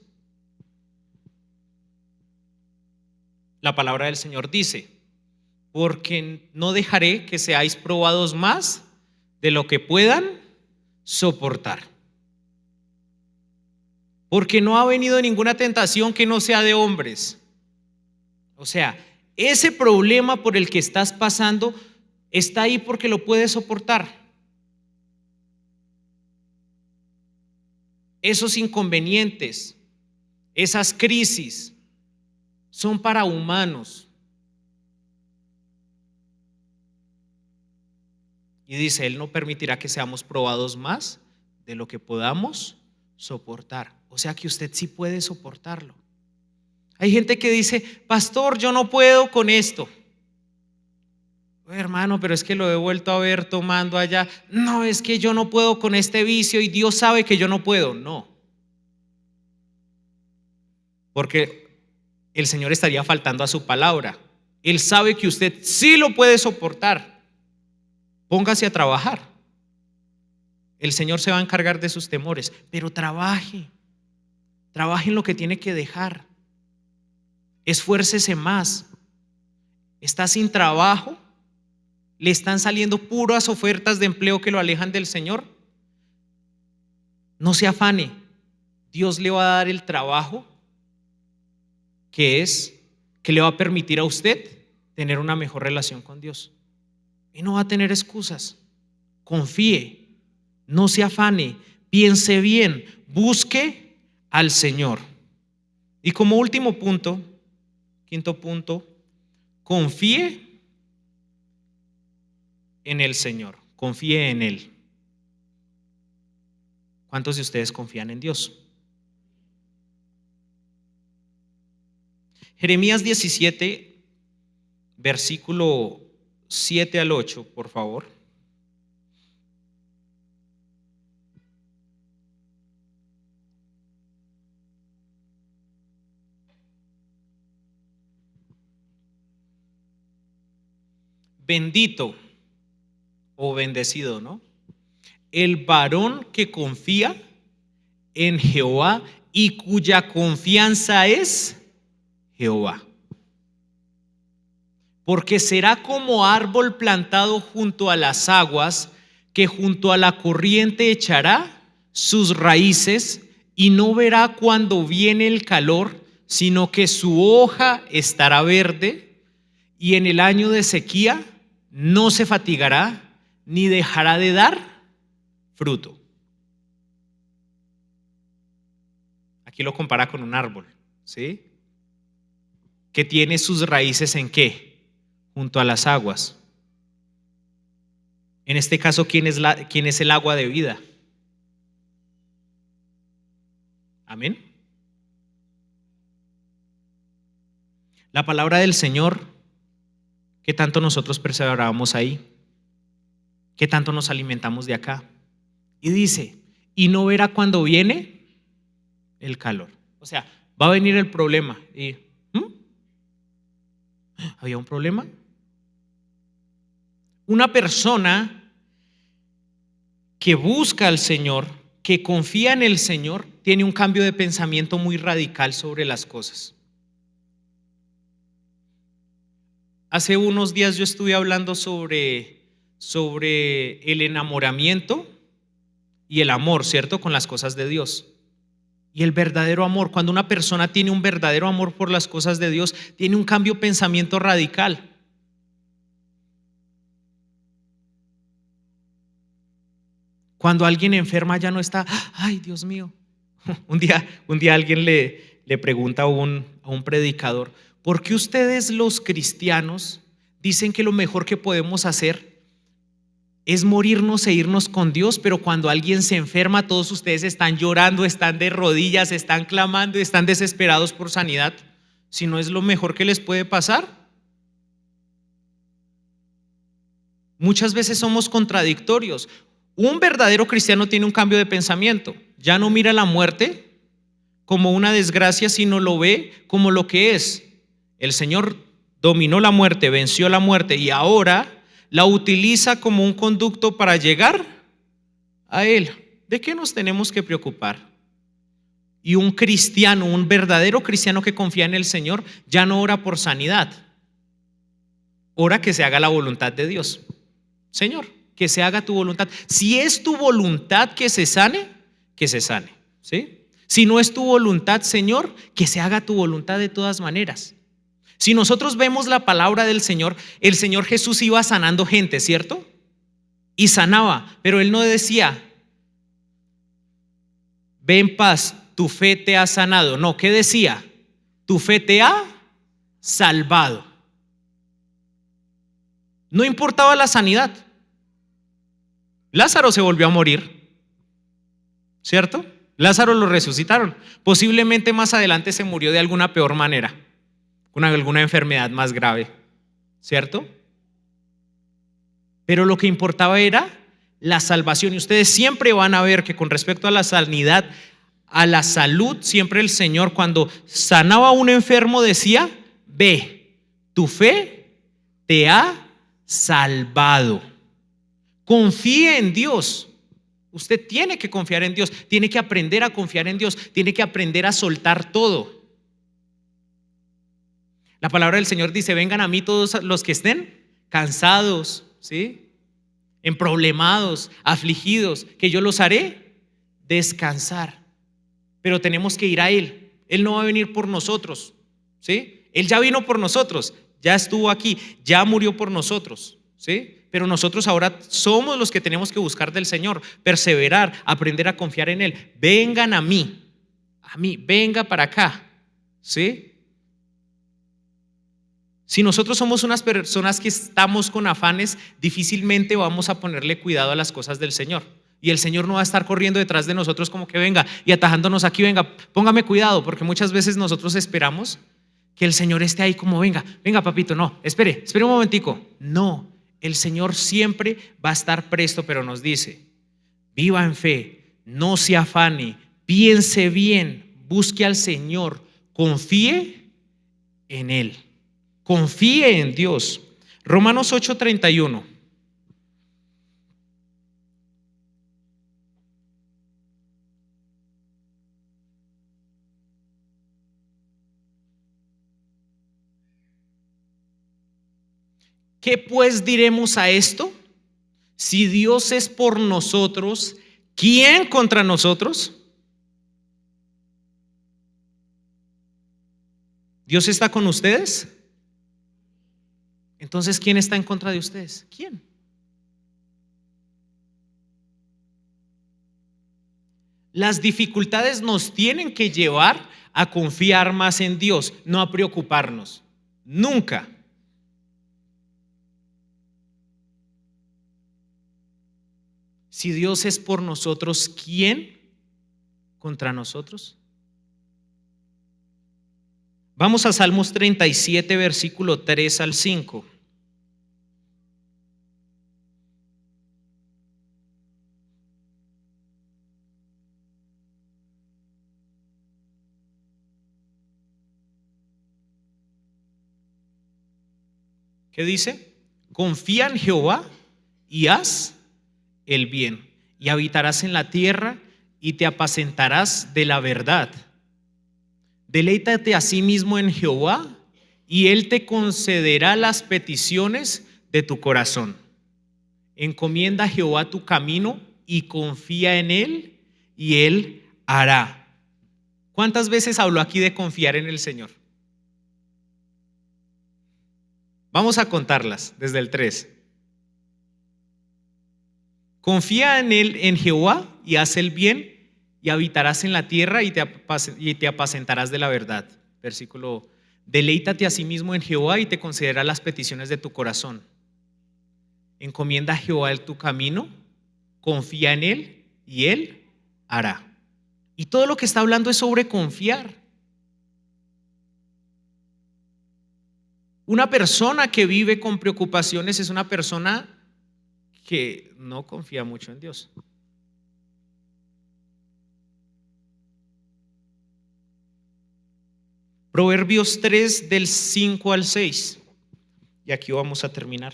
S1: La palabra del Señor dice: porque no dejaré que seáis probados más de lo que puedan soportar. Porque no ha venido ninguna tentación que no sea de hombres. O sea, ese problema por el que estás pasando está ahí porque lo puedes soportar. Esos inconvenientes, esas crisis, son para humanos. Y dice: Él no permitirá que seamos probados más de lo que podamos soportar. O sea que usted sí puede soportarlo. Hay gente que dice: pastor, yo no puedo con esto. Hermano, pero es que lo he vuelto a ver tomando allá. No, es que yo no puedo con este vicio y Dios sabe que yo no puedo. No. Porque el Señor estaría faltando a su palabra. Él sabe que usted sí lo puede soportar. Póngase a trabajar. El Señor se va a encargar de sus temores, pero trabaje en lo que tiene que dejar. Esfuércese más. Está sin trabajo, le están saliendo puras ofertas de empleo que lo alejan del Señor. No se afane, Dios le va a dar el trabajo que le va a permitir a usted tener una mejor relación con Dios. Y no va a tener excusas. Confíe, no se afane, piense bien, busque al Señor. Y como último punto, quinto punto, confíe en el Señor, confíe en Él. ¿Cuántos de ustedes confían en Dios? Jeremías 17, versículo 7 al 8, por favor. Bendito o bendecido, ¿no? El varón que confía en Jehová y cuya confianza es Jehová. Porque será como árbol plantado junto a las aguas, que junto a la corriente echará sus raíces y no verá cuando viene el calor, sino que su hoja estará verde, y en el año de sequía no se fatigará ni dejará de dar fruto. Aquí lo compara con un árbol, ¿sí? Que tiene sus raíces ¿en qué? Junto a las aguas. En este caso, ¿quién es el agua de vida? Amén. La palabra del Señor, ¿qué tanto nosotros perseveramos ahí? ¿Qué tanto nos alimentamos de acá? Y dice: y no verá cuando viene el calor. O sea, va a venir el problema y ¿había un problema? Una persona que busca al Señor, que confía en el Señor, tiene un cambio de pensamiento muy radical sobre las cosas. Hace unos días yo estuve hablando sobre el enamoramiento y el amor, ¿cierto? Con las cosas de Dios. Y el verdadero amor, cuando una persona tiene un verdadero amor por las cosas de Dios, tiene un cambio de pensamiento radical. Cuando alguien enferma ya no está, ay Dios mío. Un día alguien le pregunta a un predicador, ¿por qué ustedes los cristianos dicen que lo mejor que podemos hacer es morirnos e irnos con Dios, pero cuando alguien se enferma todos ustedes están llorando, están de rodillas, están clamando, están desesperados por sanidad? Si no es lo mejor que les puede pasar. Muchas veces somos contradictorios. Un verdadero cristiano tiene un cambio de pensamiento. Ya no mira la muerte como una desgracia, sino lo ve como lo que es. El Señor dominó la muerte, venció la muerte y ahora la utiliza como un conducto para llegar a Él. ¿De qué nos tenemos que preocupar? Y un cristiano, un verdadero cristiano que confía en el Señor, ya no ora por sanidad. Ora que se haga la voluntad de Dios. Señor, que se haga tu voluntad. Si es tu voluntad que se sane, ¿sí? Si no es tu voluntad, Señor, que se haga tu voluntad de todas maneras. Si nosotros vemos la palabra del Señor, el Señor Jesús iba sanando gente, ¿cierto? Y sanaba, pero Él no decía, ve en paz, tu fe te ha sanado. No, ¿qué decía? Tu fe te ha salvado. No importaba la sanidad. Lázaro se volvió a morir, ¿cierto? Lázaro lo resucitaron. Posiblemente más adelante se murió de alguna peor manera, con alguna enfermedad más grave, ¿cierto? Pero lo que importaba era la salvación. Y ustedes siempre van a ver que con respecto a la sanidad, a la salud, siempre el Señor cuando sanaba a un enfermo decía, ve, tu fe te ha salvado. Confíe en Dios. Usted tiene que confiar en Dios, tiene que aprender a confiar en Dios, tiene que aprender a soltar todo. La palabra del Señor dice, vengan a mí todos los que estén cansados, ¿sí? Emproblemados, afligidos, que yo los haré descansar. Pero tenemos que ir a Él. Él no va a venir por nosotros, ¿sí? Él ya vino por nosotros, ya estuvo aquí, ya murió por nosotros, ¿sí? Pero nosotros ahora somos los que tenemos que buscar del Señor, perseverar, aprender a confiar en Él. Vengan a mí, venga para acá, ¿sí? Si nosotros somos unas personas que estamos con afanes, difícilmente vamos a ponerle cuidado a las cosas del Señor. Y el Señor no va a estar corriendo detrás de nosotros como que venga y atajándonos aquí, venga, póngame cuidado, porque muchas veces nosotros esperamos que el Señor esté ahí como venga papito, no, espere un momentico. No, el Señor siempre va a estar presto, pero nos dice, viva en fe, no se afane, piense bien, busque al Señor, confíe en Él. Confíe en Dios. Romanos 8:31. ¿Qué pues diremos a esto? Si Dios es por nosotros, ¿quién contra nosotros? ¿Dios está con ustedes? Entonces, ¿quién está en contra de ustedes? ¿Quién? Las dificultades nos tienen que llevar a confiar más en Dios, no a preocuparnos. Nunca. Si Dios es por nosotros, ¿quién contra nosotros? Vamos a Salmos 37, versículo 3 al 5. ¿Qué dice? Confía en Jehová y haz el bien, y habitarás en la tierra y te apacentarás de la verdad. Deleítate a sí mismo en Jehová, y Él te concederá las peticiones de tu corazón. Encomienda a Jehová tu camino y confía en Él y Él hará. ¿Cuántas veces habló aquí de confiar en el Señor? Vamos a contarlas desde el 3. Confía en Él, en Jehová, y haz el bien, y habitarás en la tierra y te apacentarás de la verdad. Versículo: deleítate a sí mismo en Jehová y te concederá las peticiones de tu corazón. Encomienda a Jehová tu camino, confía en Él y Él hará. Y todo lo que está hablando es sobre confiar. Una persona que vive con preocupaciones es una persona que no confía mucho en Dios. Proverbios 3 del 5 al 6. Y aquí vamos a terminar.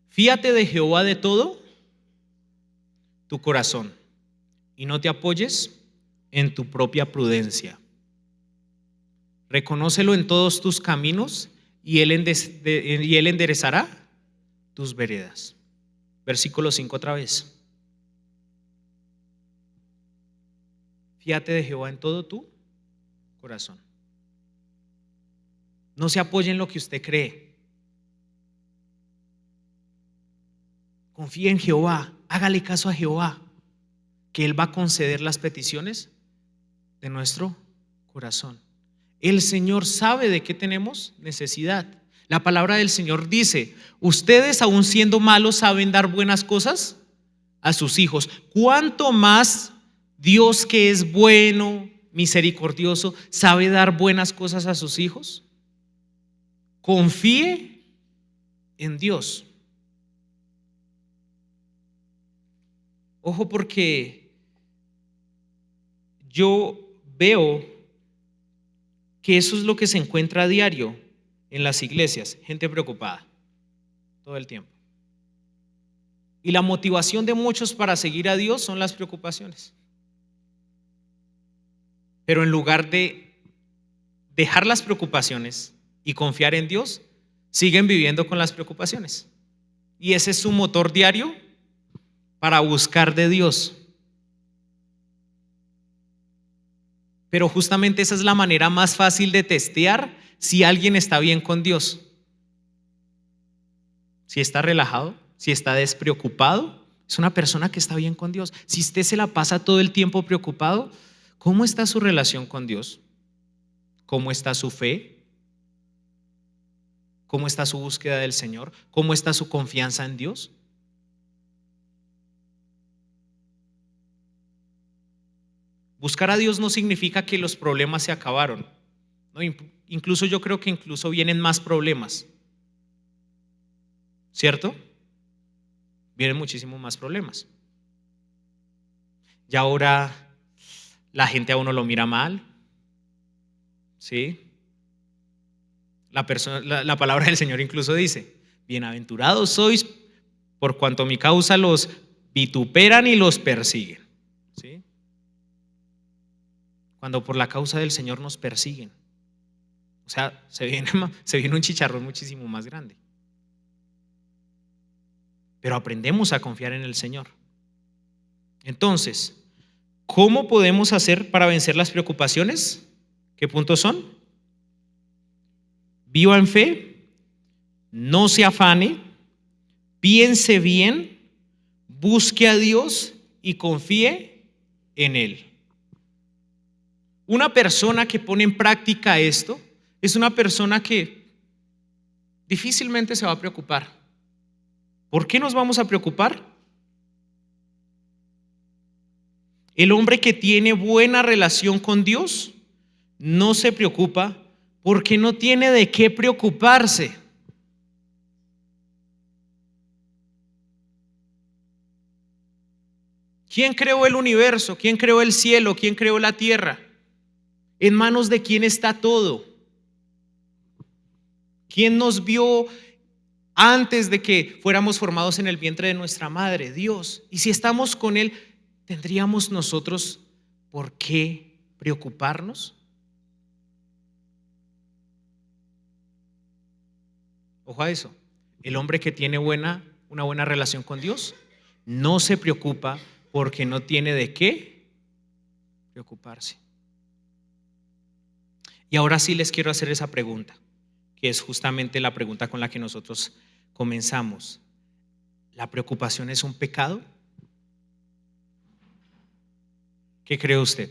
S1: Fíate de Jehová de todo tu corazón y no te apoyes en tu propia prudencia. Reconócelo en todos tus caminos y Él enderezará tus veredas. Versículo 5 otra vez. Fíate de Jehová en todo tu corazón. No se apoye en lo que usted cree. Confía en Jehová, hágale caso a Jehová, que Él va a conceder las peticiones de nuestro corazón. El Señor sabe de qué tenemos necesidad. La palabra del Señor dice: ustedes, aun siendo malos, saben dar buenas cosas a sus hijos. ¿Cuánto más Dios, que es bueno, misericordioso, sabe dar buenas cosas a sus hijos? Confíe en Dios. Ojo, porque yo veo que eso es lo que se encuentra a diario en las iglesias, gente preocupada todo el tiempo. Y la motivación de muchos para seguir a Dios son las preocupaciones. Pero en lugar de dejar las preocupaciones y confiar en Dios, siguen viviendo con las preocupaciones. Y ese es su motor diario para buscar de Dios. Pero justamente esa es la manera más fácil de testear si alguien está bien con Dios. Si está relajado, si está despreocupado, es una persona que está bien con Dios. Si usted se la pasa todo el tiempo preocupado, ¿cómo está su relación con Dios? ¿Cómo está su fe? ¿Cómo está su búsqueda del Señor? ¿Cómo está su confianza en Dios? Buscar a Dios no significa que los problemas se acabaron. No, incluso yo creo que incluso vienen más problemas. ¿Cierto? Vienen muchísimos más problemas. Y ahora la gente a uno lo mira mal. ¿Sí? La palabra del Señor incluso dice: bienaventurados sois por cuanto mi causa los vituperan y los persiguen. ¿Sí? Cuando por la causa del Señor nos persiguen, o sea, se viene un chicharrón muchísimo más grande. Pero aprendemos a confiar en el Señor. Entonces, ¿cómo podemos hacer para vencer las preocupaciones? ¿Qué puntos son? Viva en fe, no se afane, piense bien, busque a Dios y confíe en Él. Una persona que pone en práctica esto es una persona que difícilmente se va a preocupar. ¿Por qué nos vamos a preocupar? El hombre que tiene buena relación con Dios no se preocupa porque no tiene de qué preocuparse. ¿Quién creó el universo? ¿Quién creó el cielo? ¿Quién creó la tierra? ¿En manos de quién está todo? ¿Quién nos vio antes de que fuéramos formados en el vientre de nuestra madre, Dios. Y si estamos con Él, ¿tendríamos nosotros por qué preocuparnos? Ojo a eso. El hombre que tiene una buena relación con Dios no se preocupa porque no tiene de qué preocuparse. Y ahora sí les quiero hacer esa pregunta, que es justamente la pregunta con la que nosotros comenzamos. ¿La preocupación es un pecado? ¿Qué cree usted?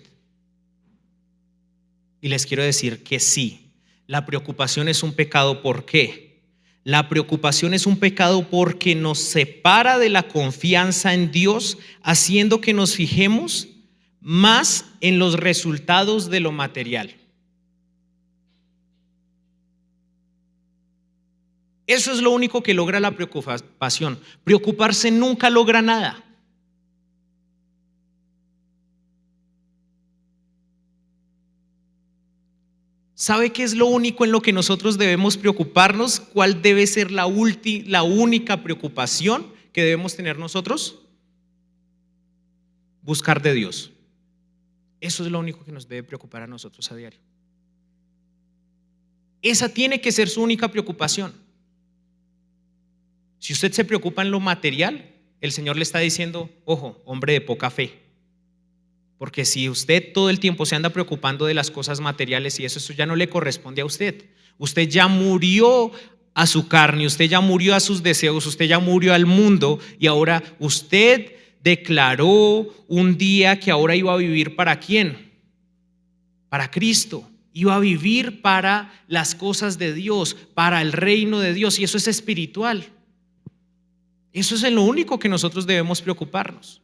S1: Y les quiero decir que sí, la preocupación es un pecado. ¿Por qué? La preocupación es un pecado porque nos separa de la confianza en Dios, haciendo que nos fijemos más en los resultados de lo material. Eso es lo único que logra la preocupación. Preocuparse nunca logra nada. ¿Sabe qué es lo único en lo que nosotros debemos preocuparnos? ¿Cuál debe ser la única preocupación que debemos tener nosotros? Buscar de Dios. Eso es lo único que nos debe preocupar a nosotros a diario. Esa tiene que ser su única preocupación. Si usted se preocupa en lo material, el Señor le está diciendo, ojo, hombre de poca fe. Porque si usted todo el tiempo se anda preocupando de las cosas materiales y eso ya no le corresponde a usted. Usted ya murió a su carne, usted ya murió a sus deseos, usted ya murió al mundo y ahora usted declaró un día que ahora iba a vivir ¿para quién? Para Cristo. Iba a vivir para las cosas de Dios, para el reino de Dios, y eso es espiritual. Eso es en lo único que nosotros debemos preocuparnos.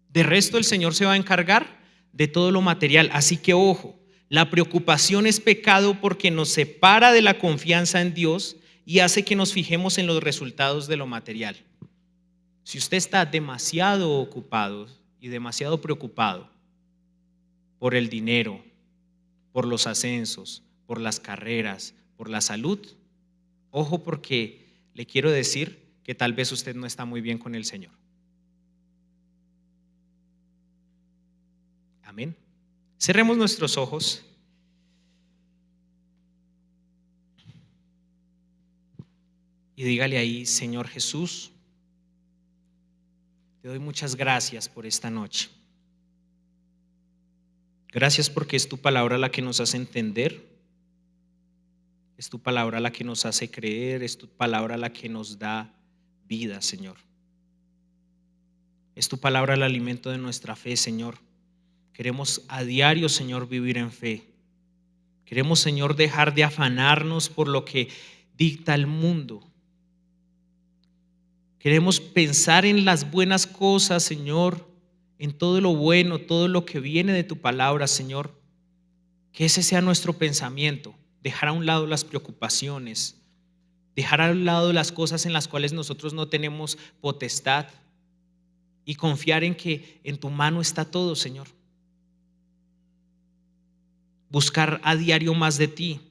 S1: De resto, el Señor se va a encargar de todo lo material. Así que ojo, la preocupación es pecado porque nos separa de la confianza en Dios y hace que nos fijemos en los resultados de lo material. Si usted está demasiado ocupado y demasiado preocupado por el dinero, por los ascensos, por las carreras, por la salud, ojo, porque le quiero decir que tal vez usted no está muy bien con el Señor. Amén. Cerremos nuestros ojos y dígale ahí, Señor Jesús, te doy muchas gracias por esta noche. Gracias porque es tu palabra la que nos hace entender, es tu palabra la que nos hace creer, es tu palabra la que nos da vida, Señor. Es tu palabra el alimento de nuestra fe, Señor. Queremos a diario, Señor, vivir en fe. Queremos, Señor, dejar de afanarnos por lo que dicta el mundo. Queremos pensar en las buenas cosas, Señor, en todo lo bueno, todo lo que viene de tu palabra, Señor. Que ese sea nuestro pensamiento. Dejar a un lado las preocupaciones, dejar a un lado las cosas en las cuales nosotros no tenemos potestad y confiar en que en tu mano está todo, Señor. Buscar a diario más de ti.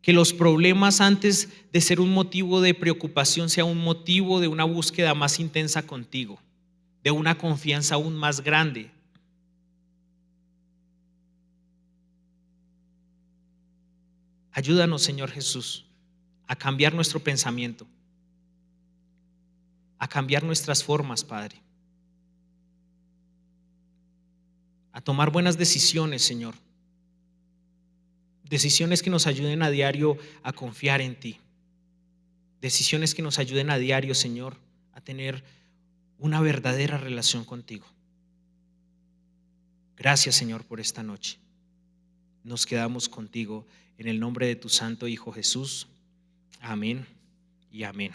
S1: Que los problemas, antes de ser un motivo de preocupación, sea un motivo de una búsqueda más intensa contigo, de una confianza aún más grande. Ayúdanos, Señor Jesús, a cambiar nuestro pensamiento, a cambiar nuestras formas, Padre, a tomar buenas decisiones, Señor. Decisiones que nos ayuden a diario a confiar en ti. Decisiones que nos ayuden a diario, Señor, a tener una verdadera relación contigo. Gracias, Señor, por esta noche. Nos quedamos contigo en el nombre de tu Santo Hijo Jesús. Amén y amén.